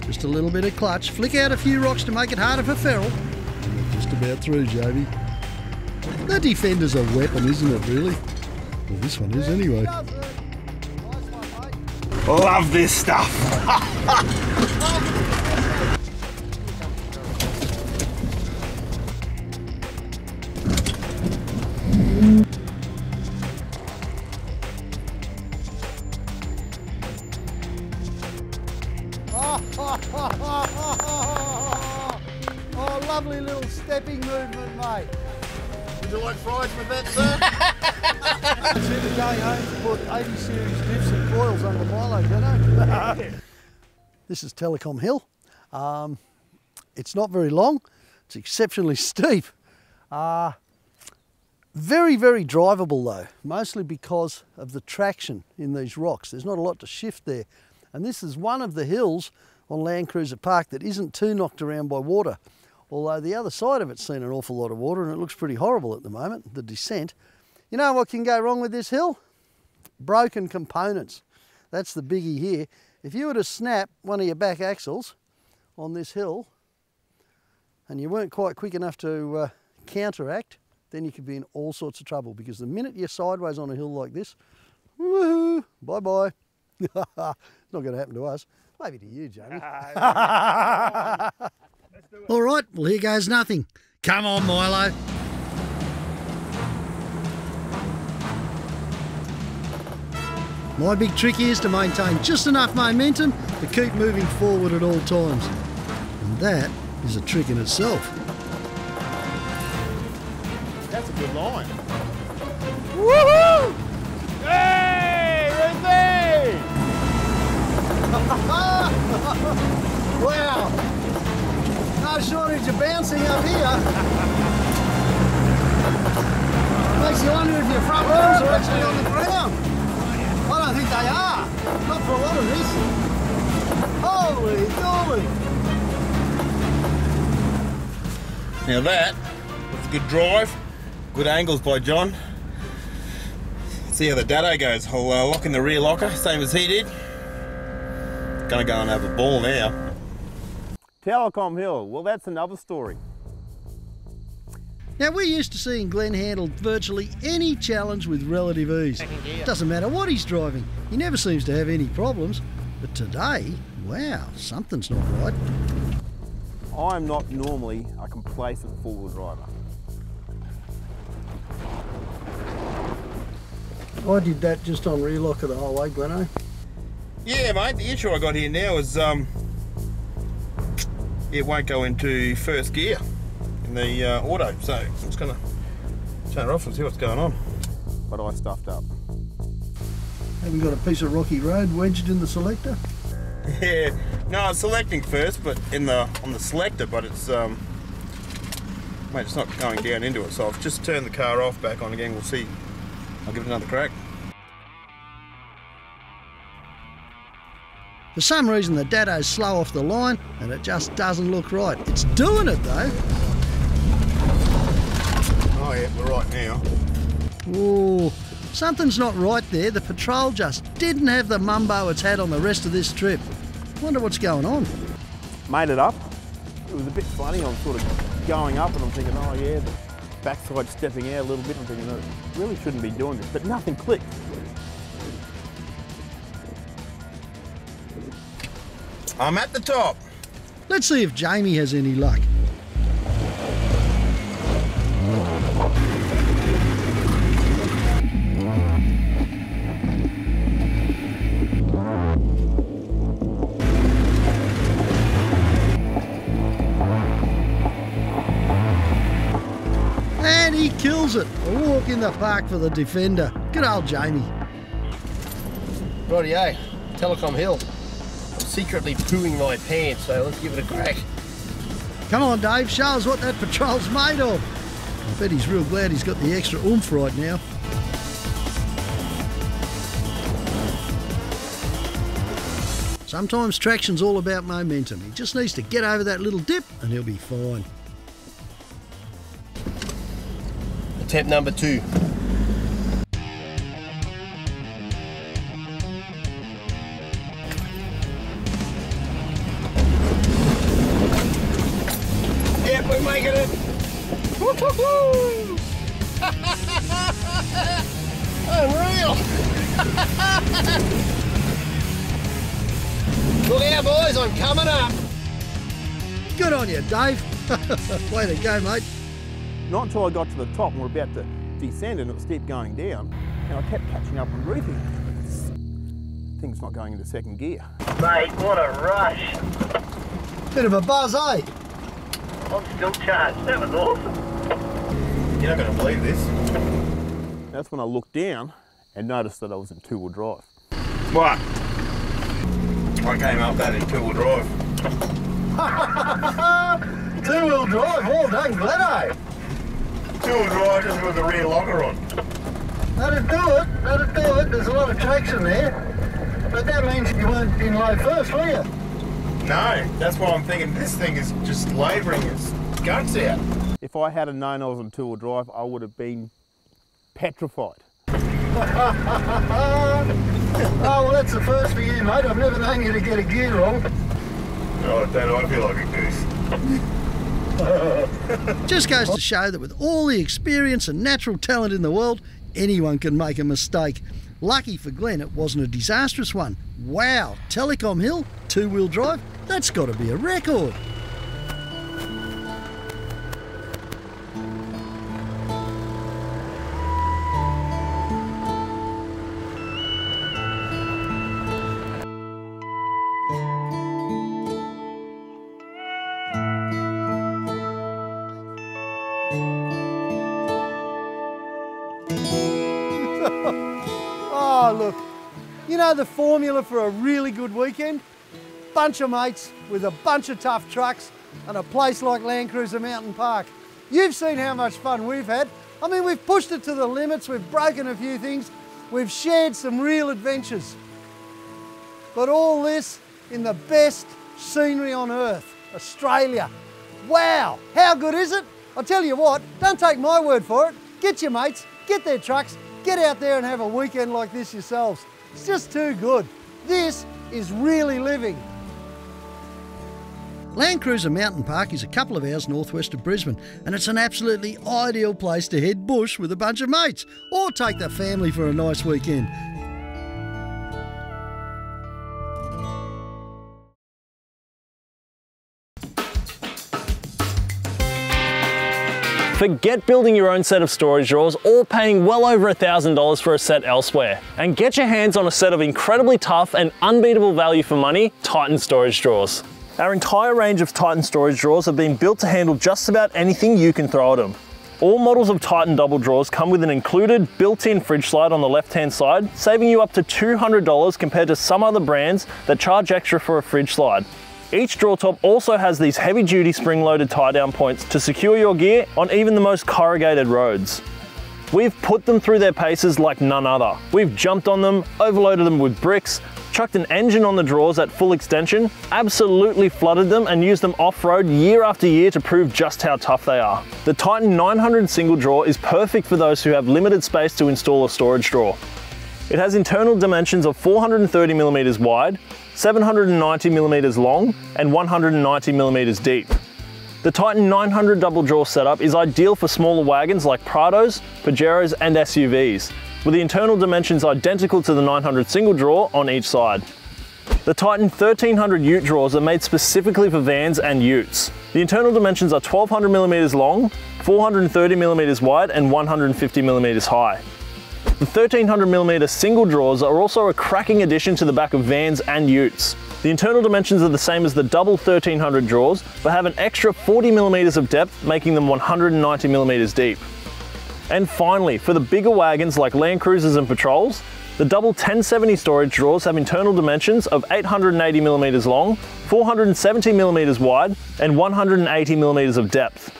Just a little bit of clutch. Flick out a few rocks to make it harder for Ferrell. And you're just about through, Jamie. The Defender's a weapon, isn't it, really? Well, this one is anyway.
Love this stuff.
Oh, lovely little stepping movement, mate.
Would you like fries with that, sir?
Consider going home to put 80 series diffs and coils under Milo, don't you? This is Telecom Hill. It's not very long. It's exceptionally steep. Very, very drivable though, mostly because of the traction in these rocks. There's not a lot to shift there. And this is one of the hills on LANDCRUISER Park that isn't too knocked around by water. Although the other side of it's seen an awful lot of water and it looks pretty horrible at the moment, the descent. You know what can go wrong with this hill? Broken components. That's the biggie here. If you were to snap one of your back axles on this hill and you weren't quite quick enough to counteract, then you could be in all sorts of trouble, because the minute you're sideways on a hill like this, woohoo, bye-bye. It's not going to happen to us. Maybe to you, Jamie. All right, well, here goes nothing. Come on, Milo. My big trick is to maintain just enough momentum to keep moving forward at all times. And that is a trick in itself.
That's a good line.
Woohoo! Hey, Ruthie!
Wow! No shortage of bouncing up here. Makes you wonder if your front wheels are actually on the ground. I don't think they are. Not for a lot of this. Holy dolly!
Now that was a good drive, good angles by John. See how the dado goes. I'll lock in the rear locker, same as he did. Gonna go and have a ball now.
Telecom Hill, well, that's another story.
Now, we're used to seeing Glen handle virtually any challenge with relative ease. Doesn't matter what he's driving, he never seems to have any problems. But today, wow, something's not right.
I'm not normally a complacent four-wheel driver.
I did that just on relock of the whole way, Gleno.
Yeah, mate, the issue I got here now is it won't go into first gear in the auto, so I'm just going to turn it off and see what's going on.
But I stuffed up.
Haven't got a piece of rocky road wedged in the selector?
Yeah, no, it's selecting first, but on the selector, but it's mate, it's not going down into it. So I've just turned the car off, back on again. We'll see. I'll give it another crack.
For some reason the Dado's slow off the line and it just doesn't look right. It's doing it though.
Oh yeah, we're right now.
Oh, something's not right there. The patrol just didn't have the mumbo it's had on the rest of this trip. Wonder what's going on.
Made it up. It was a bit funny. I'm sort of going up and I'm thinking, oh yeah, the backside stepping out a little bit. I'm thinking, no, really shouldn't be doing this, but nothing clicked.
I'm at the top.
Let's see if Jamie has any luck. And he kills it. A walk in the park for the defender. Good old Jamie.
Rightio, Telecom Hill. I'm secretly pooing my pants, so let's give it a crack.
Come on, Dave, show us what that patrol's made of. I bet he's real glad he's got the extra oomph right now. Sometimes traction's all about momentum. He just needs to get over that little dip and he'll be fine.
Attempt number 2.
Yep, we're making it.
Woo-hoo-hoo! Unreal! Look out, boys, I'm coming up.
Good on you, Dave. Way to go, mate.
Not until I got to the top and we're about to descend and it was steep going down, and I kept catching up and breathing. Thing's not going into second gear.
Mate, what a rush.
Bit of a buzz, eh?
I'm still charged. That was awesome.
You're not going to believe this.
That's when I looked down and noticed that I was in two-wheel drive.
What? I came up that in two-wheel drive.
Two-wheel drive, well done, Gleno.
Two-wheel drive just with the rear locker on.
That'd do it, that'd do it. There's a lot of traction there. But that means you weren't in low first, were you?
No, that's why I'm thinking this thing is just labouring its guts out.
If I had known I was on two-wheel drive, I would have been petrified.
Oh, well, that's the first for you, mate. I've never known you to get a gear wrong.
Oh, don't I feel like a goose?
Just goes to show that with all the experience and natural talent in the world, anyone can make a mistake. Lucky for Glenn, it wasn't a disastrous one. Wow, Telecom Hill, two-wheel drive, that's got to be a record. Oh, look, you know the formula for a really good weekend? Bunch of mates with a bunch of tough trucks and a place like LANDCRUISER Mountain Park. You've seen how much fun we've had. I mean, we've pushed it to the limits, we've broken a few things, we've shared some real adventures. But all this in the best scenery on earth, Australia. Wow, how good is it? I'll tell you what, don't take my word for it. Get your mates, get their trucks, get out there and have a weekend like this yourselves. It's just too good. This is really living. LANDCRUISER Mountain Park is a couple of hours northwest of Brisbane, and it's an absolutely ideal place to head bush with a bunch of mates or take the family for a nice weekend.
Forget building your own set of storage drawers or paying well over $1,000 for a set elsewhere, and get your hands on a set of incredibly tough and unbeatable value for money Titan storage drawers. Our entire range of Titan storage drawers have been built to handle just about anything you can throw at them. All models of Titan double drawers come with an included built-in fridge slide on the left-hand side, saving you up to $200 compared to some other brands that charge extra for a fridge slide. Each drawer top also has these heavy-duty spring-loaded tie-down points to secure your gear on even the most corrugated roads. We've put them through their paces like none other. We've jumped on them, overloaded them with bricks, chucked an engine on the drawers at full extension, absolutely flooded them and used them off-road year after year to prove just how tough they are. The Titan 900 single drawer is perfect for those who have limited space to install a storage drawer. It has internal dimensions of 430mm wide, 790mm long, and 190mm deep. The Titan 900 double drawer setup is ideal for smaller wagons like Prados, Pajeros, and SUVs, with the internal dimensions identical to the 900 single drawer on each side. The Titan 1300 ute drawers are made specifically for vans and utes. The internal dimensions are 1200mm long, 430mm wide, and 150mm high. The 1300mm single drawers are also a cracking addition to the back of vans and utes. The internal dimensions are the same as the double 1300 drawers, but have an extra 40mm of depth, making them 190mm deep. And finally, for the bigger wagons like Land Cruisers and Patrols, the double 1070 storage drawers have internal dimensions of 880mm long, 470mm wide, and 180mm of depth.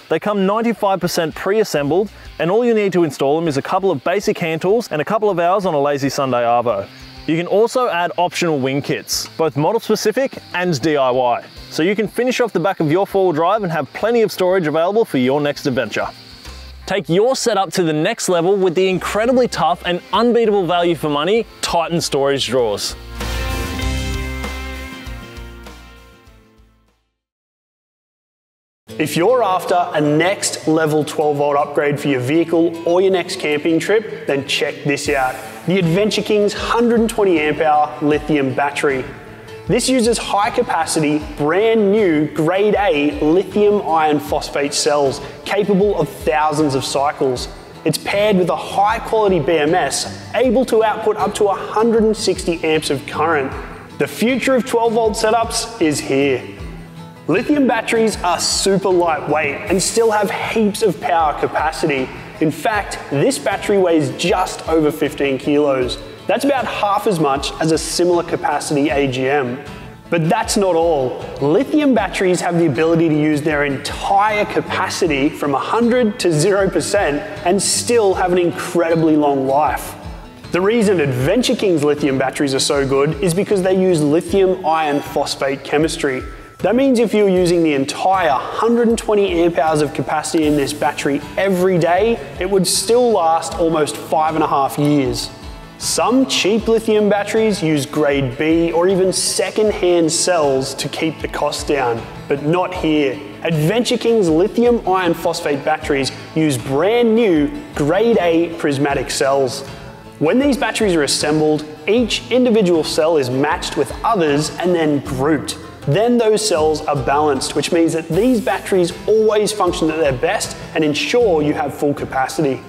They come 95% pre-assembled, and all you need to install them is a couple of basic hand tools and a couple of hours on a lazy Sunday arvo. You can also add optional wing kits, both model specific and DIY, so you can finish off the back of your four-wheel drive and have plenty of storage available for your next adventure. Take your setup to the next level with the incredibly tough and unbeatable value for money Titan storage drawers.
If you're after a next level 12-volt upgrade for your vehicle or your next camping trip, then check this out. The Adventure King's 120 amp hour lithium battery. This uses high capacity, brand new grade A lithium iron phosphate cells capable of thousands of cycles. It's paired with a high quality BMS able to output up to 160 amps of current. The future of 12-volt setups is here. Lithium batteries are super lightweight and still have heaps of power capacity. In fact, this battery weighs just over 15 kilos. That's about half as much as a similar capacity AGM. But that's not all. Lithium batteries have the ability to use their entire capacity from 100 to 0% and still have an incredibly long life. The reason Adventure King's lithium batteries are so good is because they use lithium iron phosphate chemistry. That means if you're using the entire 120 amp hours of capacity in this battery every day, it would still last almost 5.5 years. Some cheap lithium batteries use grade B or even second-hand cells to keep the cost down, but not here. Adventure King's lithium iron phosphate batteries use brand new grade A prismatic cells. When these batteries are assembled, each individual cell is matched with others and then grouped. Then those cells are balanced, which means that these batteries always function at their best and ensure you have full capacity.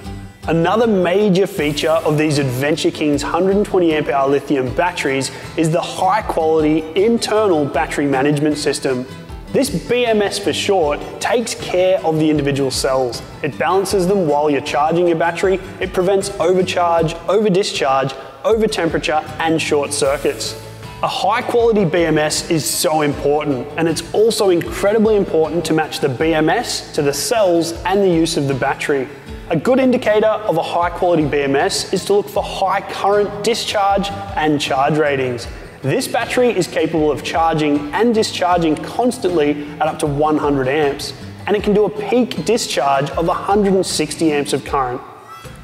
Another major feature of these Adventure King's 120 amp hour lithium batteries is the high quality internal battery management system. This BMS for short takes care of the individual cells. It balances them while you're charging your battery. It prevents overcharge, over-discharge, over-temperature, and short circuits. A high quality BMS is so important, and it's also incredibly important to match the BMS to the cells and the use of the battery. A good indicator of a high quality BMS is to look for high current discharge and charge ratings. This battery is capable of charging and discharging constantly at up to 100 amps, and it can do a peak discharge of 160 amps of current.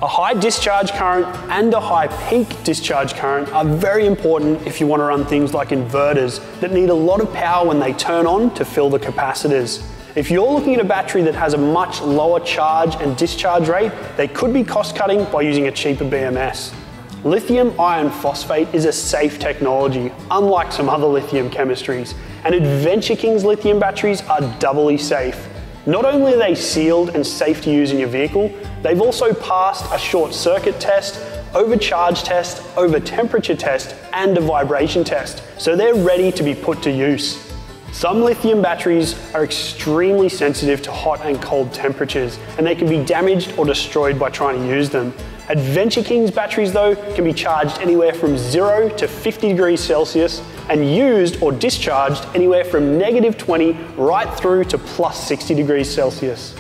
A high discharge current and a high peak discharge current are very important if you want to run things like inverters that need a lot of power when they turn on to fill the capacitors. If you're looking at a battery that has a much lower charge and discharge rate, they could be cost cutting by using a cheaper BMS. Lithium iron phosphate is a safe technology, unlike some other lithium chemistries, and Adventure King's lithium batteries are doubly safe. Not only are they sealed and safe to use in your vehicle, they've also passed a short circuit test, overcharge test, over temperature test, and a vibration test, so they're ready to be put to use. Some lithium batteries are extremely sensitive to hot and cold temperatures, and they can be damaged or destroyed by trying to use them. Adventure King's batteries though can be charged anywhere from 0 to 50 degrees Celsius and used or discharged anywhere from -20 right through to +60 degrees Celsius.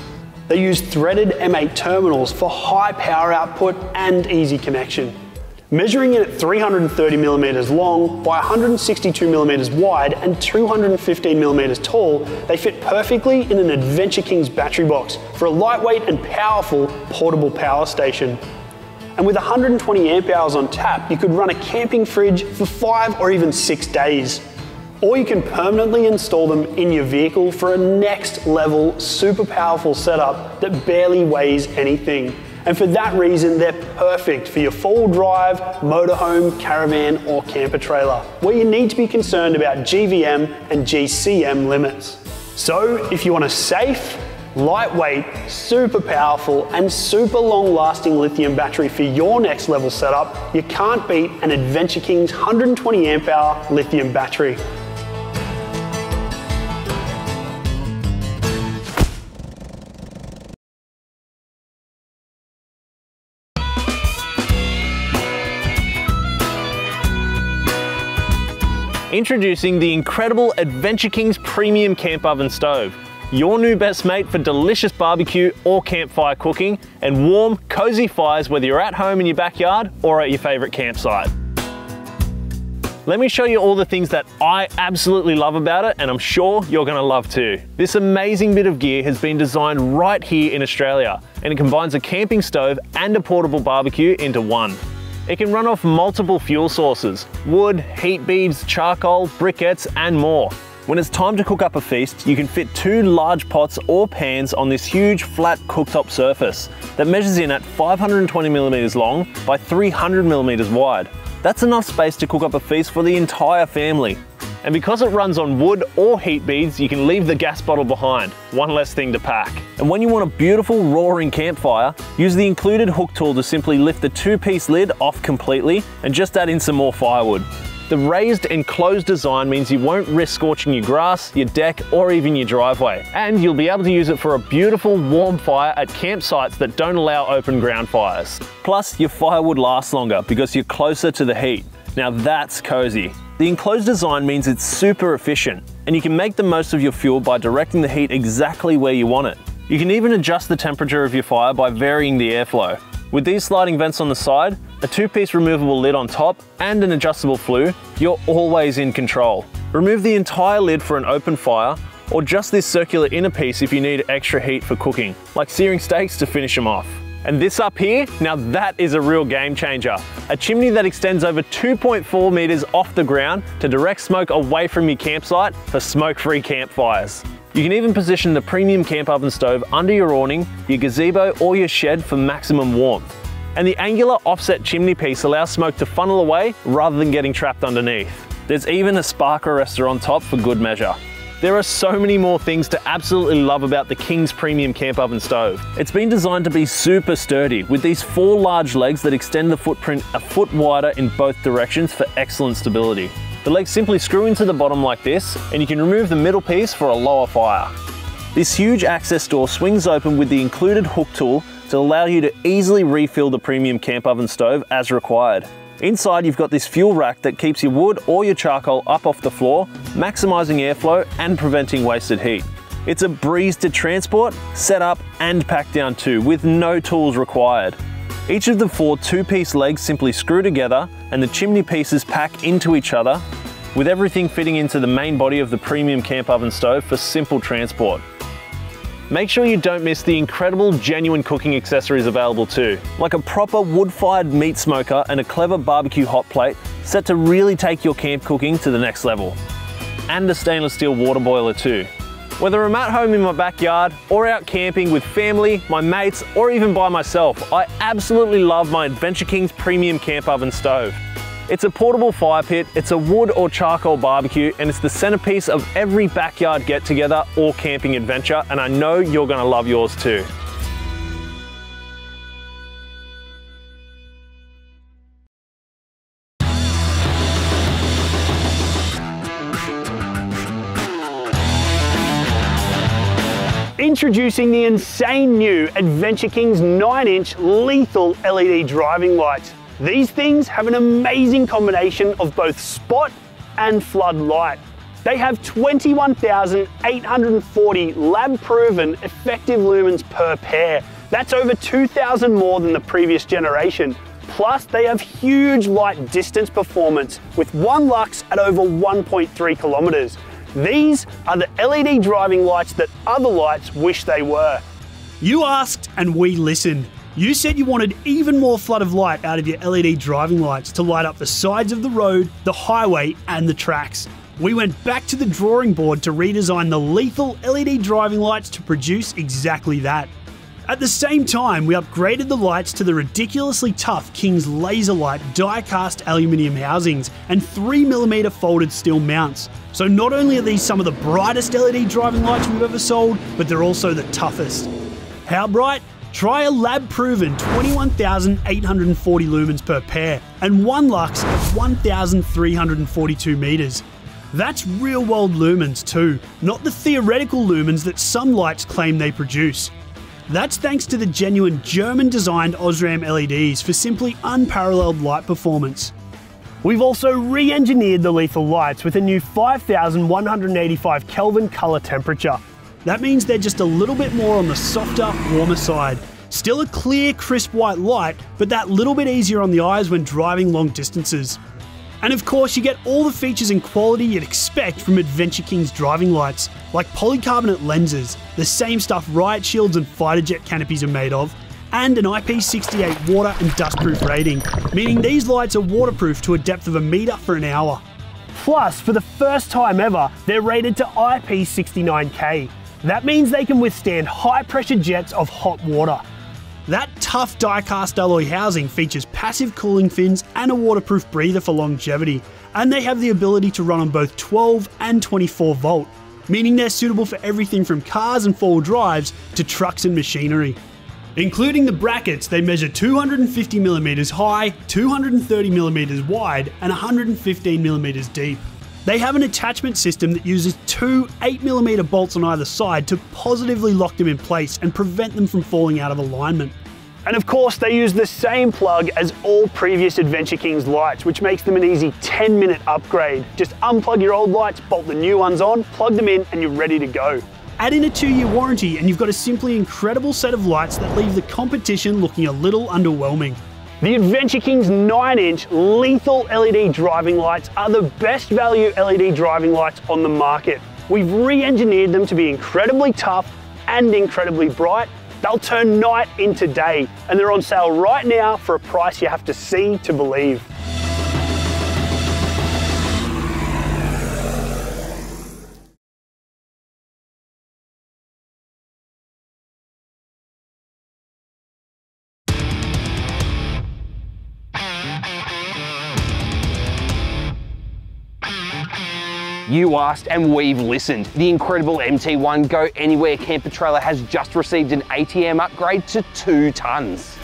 They use threaded M8 terminals for high power output and easy connection. Measuring in at 330mm long by 162mm wide and 215mm tall, they fit perfectly in an Adventure King's battery box for a lightweight and powerful portable power station. And with 120 amp hours on tap, you could run a camping fridge for 5 or even 6 days. Or you can permanently install them in your vehicle for a next level, super powerful setup that barely weighs anything. And for that reason, they're perfect for your four-wheel drive, motorhome, caravan, or camper trailer, where you need to be concerned about GVM and GCM limits. So if you want a safe, lightweight, super powerful, and super long-lasting lithium battery for your next level setup, you can't beat an Adventure King's 120 amp hour lithium battery.
Introducing the incredible Adventure King's Premium Camp Oven Stove. Your new best mate for delicious barbecue or campfire cooking and warm, cozy fires whether you're at home in your backyard or at your favorite campsite. Let me show you all the things that I absolutely love about it, and I'm sure you're gonna love too. This amazing bit of gear has been designed right here in Australia, and it combines a camping stove and a portable barbecue into one. It can run off multiple fuel sources: wood, heat beads, charcoal, briquettes, and more. When it's time to cook up a feast, you can fit 2 large pots or pans on this huge flat cooktop surface that measures in at 520mm long by 300mm wide. That's enough space to cook up a feast for the entire family. And because it runs on wood or heat beads, you can leave the gas bottle behind, one less thing to pack. And when you want a beautiful roaring campfire, use the included hook tool to simply lift the 2-piece lid off completely and just add in some more firewood. The raised and closed design means you won't risk scorching your grass, your deck, or even your driveway. And you'll be able to use it for a beautiful warm fire at campsites that don't allow open ground fires. Plus, your fire would last longer because you're closer to the heat. Now that's cozy. The enclosed design means it's super efficient, and you can make the most of your fuel by directing the heat exactly where you want it. You can even adjust the temperature of your fire by varying the airflow. With these sliding vents on the side, a 2-piece removable lid on top, and an adjustable flue, you're always in control. Remove the entire lid for an open fire, or just this circular inner piece if you need extra heat for cooking, like searing steaks to finish them off. And this up here, now that is a real game changer. A chimney that extends over 2.4 meters off the ground to direct smoke away from your campsite for smoke-free campfires. You can even position the Premium Camp Oven Stove under your awning, your gazebo, or your shed for maximum warmth. And the angular offset chimney piece allows smoke to funnel away rather than getting trapped underneath. There's even a spark arrestor on top for good measure. There are so many more things to absolutely love about the King's Premium Camp Oven Stove. It's been designed to be super sturdy with these 4 large legs that extend the footprint a foot wider in both directions for excellent stability. The legs simply screw into the bottom like this, and you can remove the middle piece for a lower fire. This huge access door swings open with the included hook tool to allow you to easily refill the Premium Camp Oven Stove as required. Inside, you've got this fuel rack that keeps your wood or your charcoal up off the floor, maximising airflow and preventing wasted heat. It's a breeze to transport, set up and pack down too, with no tools required. Each of the 4 2-piece legs simply screw together and the chimney pieces pack into each other, with everything fitting into the main body of the Premium Camp Oven Stove for simple transport. Make sure you don't miss the incredible genuine cooking accessories available too, like a proper wood-fired meat smoker and a clever barbecue hot plate set to really take your camp cooking to the next level. And a stainless steel water boiler too. Whether I'm at home in my backyard or out camping with family, my mates, or even by myself, I absolutely love my Adventure King's Premium Camp Oven Stove. It's a portable fire pit, it's a wood or charcoal barbecue, and it's the centerpiece of every backyard get-together or camping adventure, and I know you're gonna love yours too.
Introducing the insane new Adventure Kings 9-inch lethal LED driving lights. These things have an amazing combination of both spot and flood light. They have 21,840 lab-proven effective lumens per pair. That's over 2,000 more than the previous generation. Plus, they have huge light distance performance with 1 lux at over 1.3 kilometers. These are the LED driving lights that other lights wish they were.
You asked and we listened. You said you wanted even more flood of light out of your LED driving lights to light up the sides of the road, the highway and the tracks. We went back to the drawing board to redesign the lethal LED driving lights to produce exactly that. At the same time, we upgraded the lights to the ridiculously tough Kings Laser Light die-cast aluminium housings and 3mm folded steel mounts. So not only are these some of the brightest LED driving lights we've ever sold, but they're also the toughest. How bright? Try a lab-proven 21,840 lumens per pair and 1 lux of 1,342 meters. That's real-world lumens too, not the theoretical lumens that some lights claim they produce. That's thanks to the genuine German-designed Osram LEDs for simply unparalleled light performance. We've also re-engineered the lethal lights with a new 5,185 Kelvin color temperature. That means they're just a little bit more on the softer, warmer side. Still a clear, crisp white light, but that little bit easier on the eyes when driving long distances. And of course, you get all the features and quality you'd expect from Adventure Kings driving lights, like polycarbonate lenses, the same stuff riot shields and fighter jet canopies are made of, and an IP68 water and dustproof rating, meaning these lights are waterproof to a depth of 1 meter for an hour. Plus, for the first time ever, they're rated to IP69K. That means they can withstand high pressure jets of hot water. That tough die-cast alloy housing features passive cooling fins and a waterproof breather for longevity, and they have the ability to run on both 12 and 24 volt, meaning they're suitable for everything from cars and four-wheel drives to trucks and machinery. Including the brackets, they measure 250mm high, 230mm wide, and 115mm deep. They have an attachment system that uses 2 8mm bolts on either side to positively lock them in place and prevent them from falling out of alignment. And of course, they use the same plug as all previous Adventure Kings lights, which makes them an easy 10-minute upgrade. Just unplug your old lights, bolt the new ones on, plug them in, and you're ready to go. Add in a 2-year warranty and you've got a simply incredible set of lights that leave the competition looking a little underwhelming. The Adventure Kings 9-inch lethal LED driving lights are the best value LED driving lights on the market. We've re-engineered them to be incredibly tough and incredibly bright. They'll turn night into day, and they're on sale right now for a price you have to see to believe.
You asked and we've listened. The incredible MT1 Go Anywhere camper trailer has just received an ATM upgrade to 2 tons.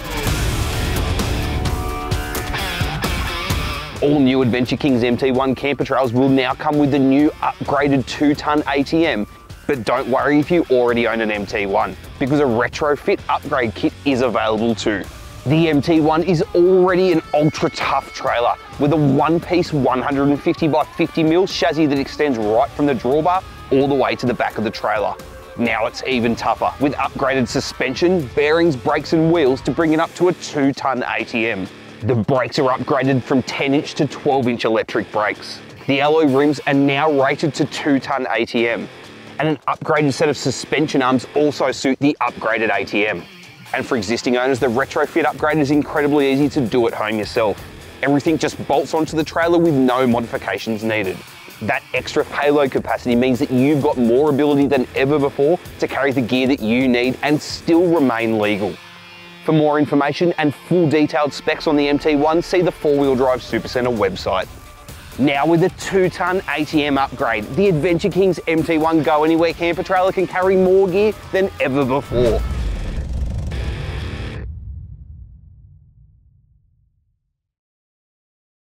All new Adventure Kings MT1 camper trailers will now come with the new upgraded 2-ton ATM. But don't worry if you already own an MT1, because a retrofit upgrade kit is available too. The MT1 is already an ultra tough trailer with a one-piece 150x50mm chassis that extends right from the drawbar all the way to the back of the trailer. Now it's even tougher with upgraded suspension, bearings, brakes and wheels to bring it up to a 2-ton ATM. The brakes are upgraded from 10-inch to 12-inch electric brakes. The alloy rims are now rated to 2-ton ATM. And an upgraded set of suspension arms also suit the upgraded ATM. And for existing owners, the retrofit upgrade is incredibly easy to do at home yourself. Everything just bolts onto the trailer with no modifications needed. That extra payload capacity means that you've got more ability than ever before to carry the gear that you need and still remain legal. For more information and full detailed specs on the MT1, see the 4-Wheel Drive Supacentre website. Now with a 2-ton ATM upgrade, the Adventure Kings MT1 Go Anywhere camper trailer can carry more gear than ever before.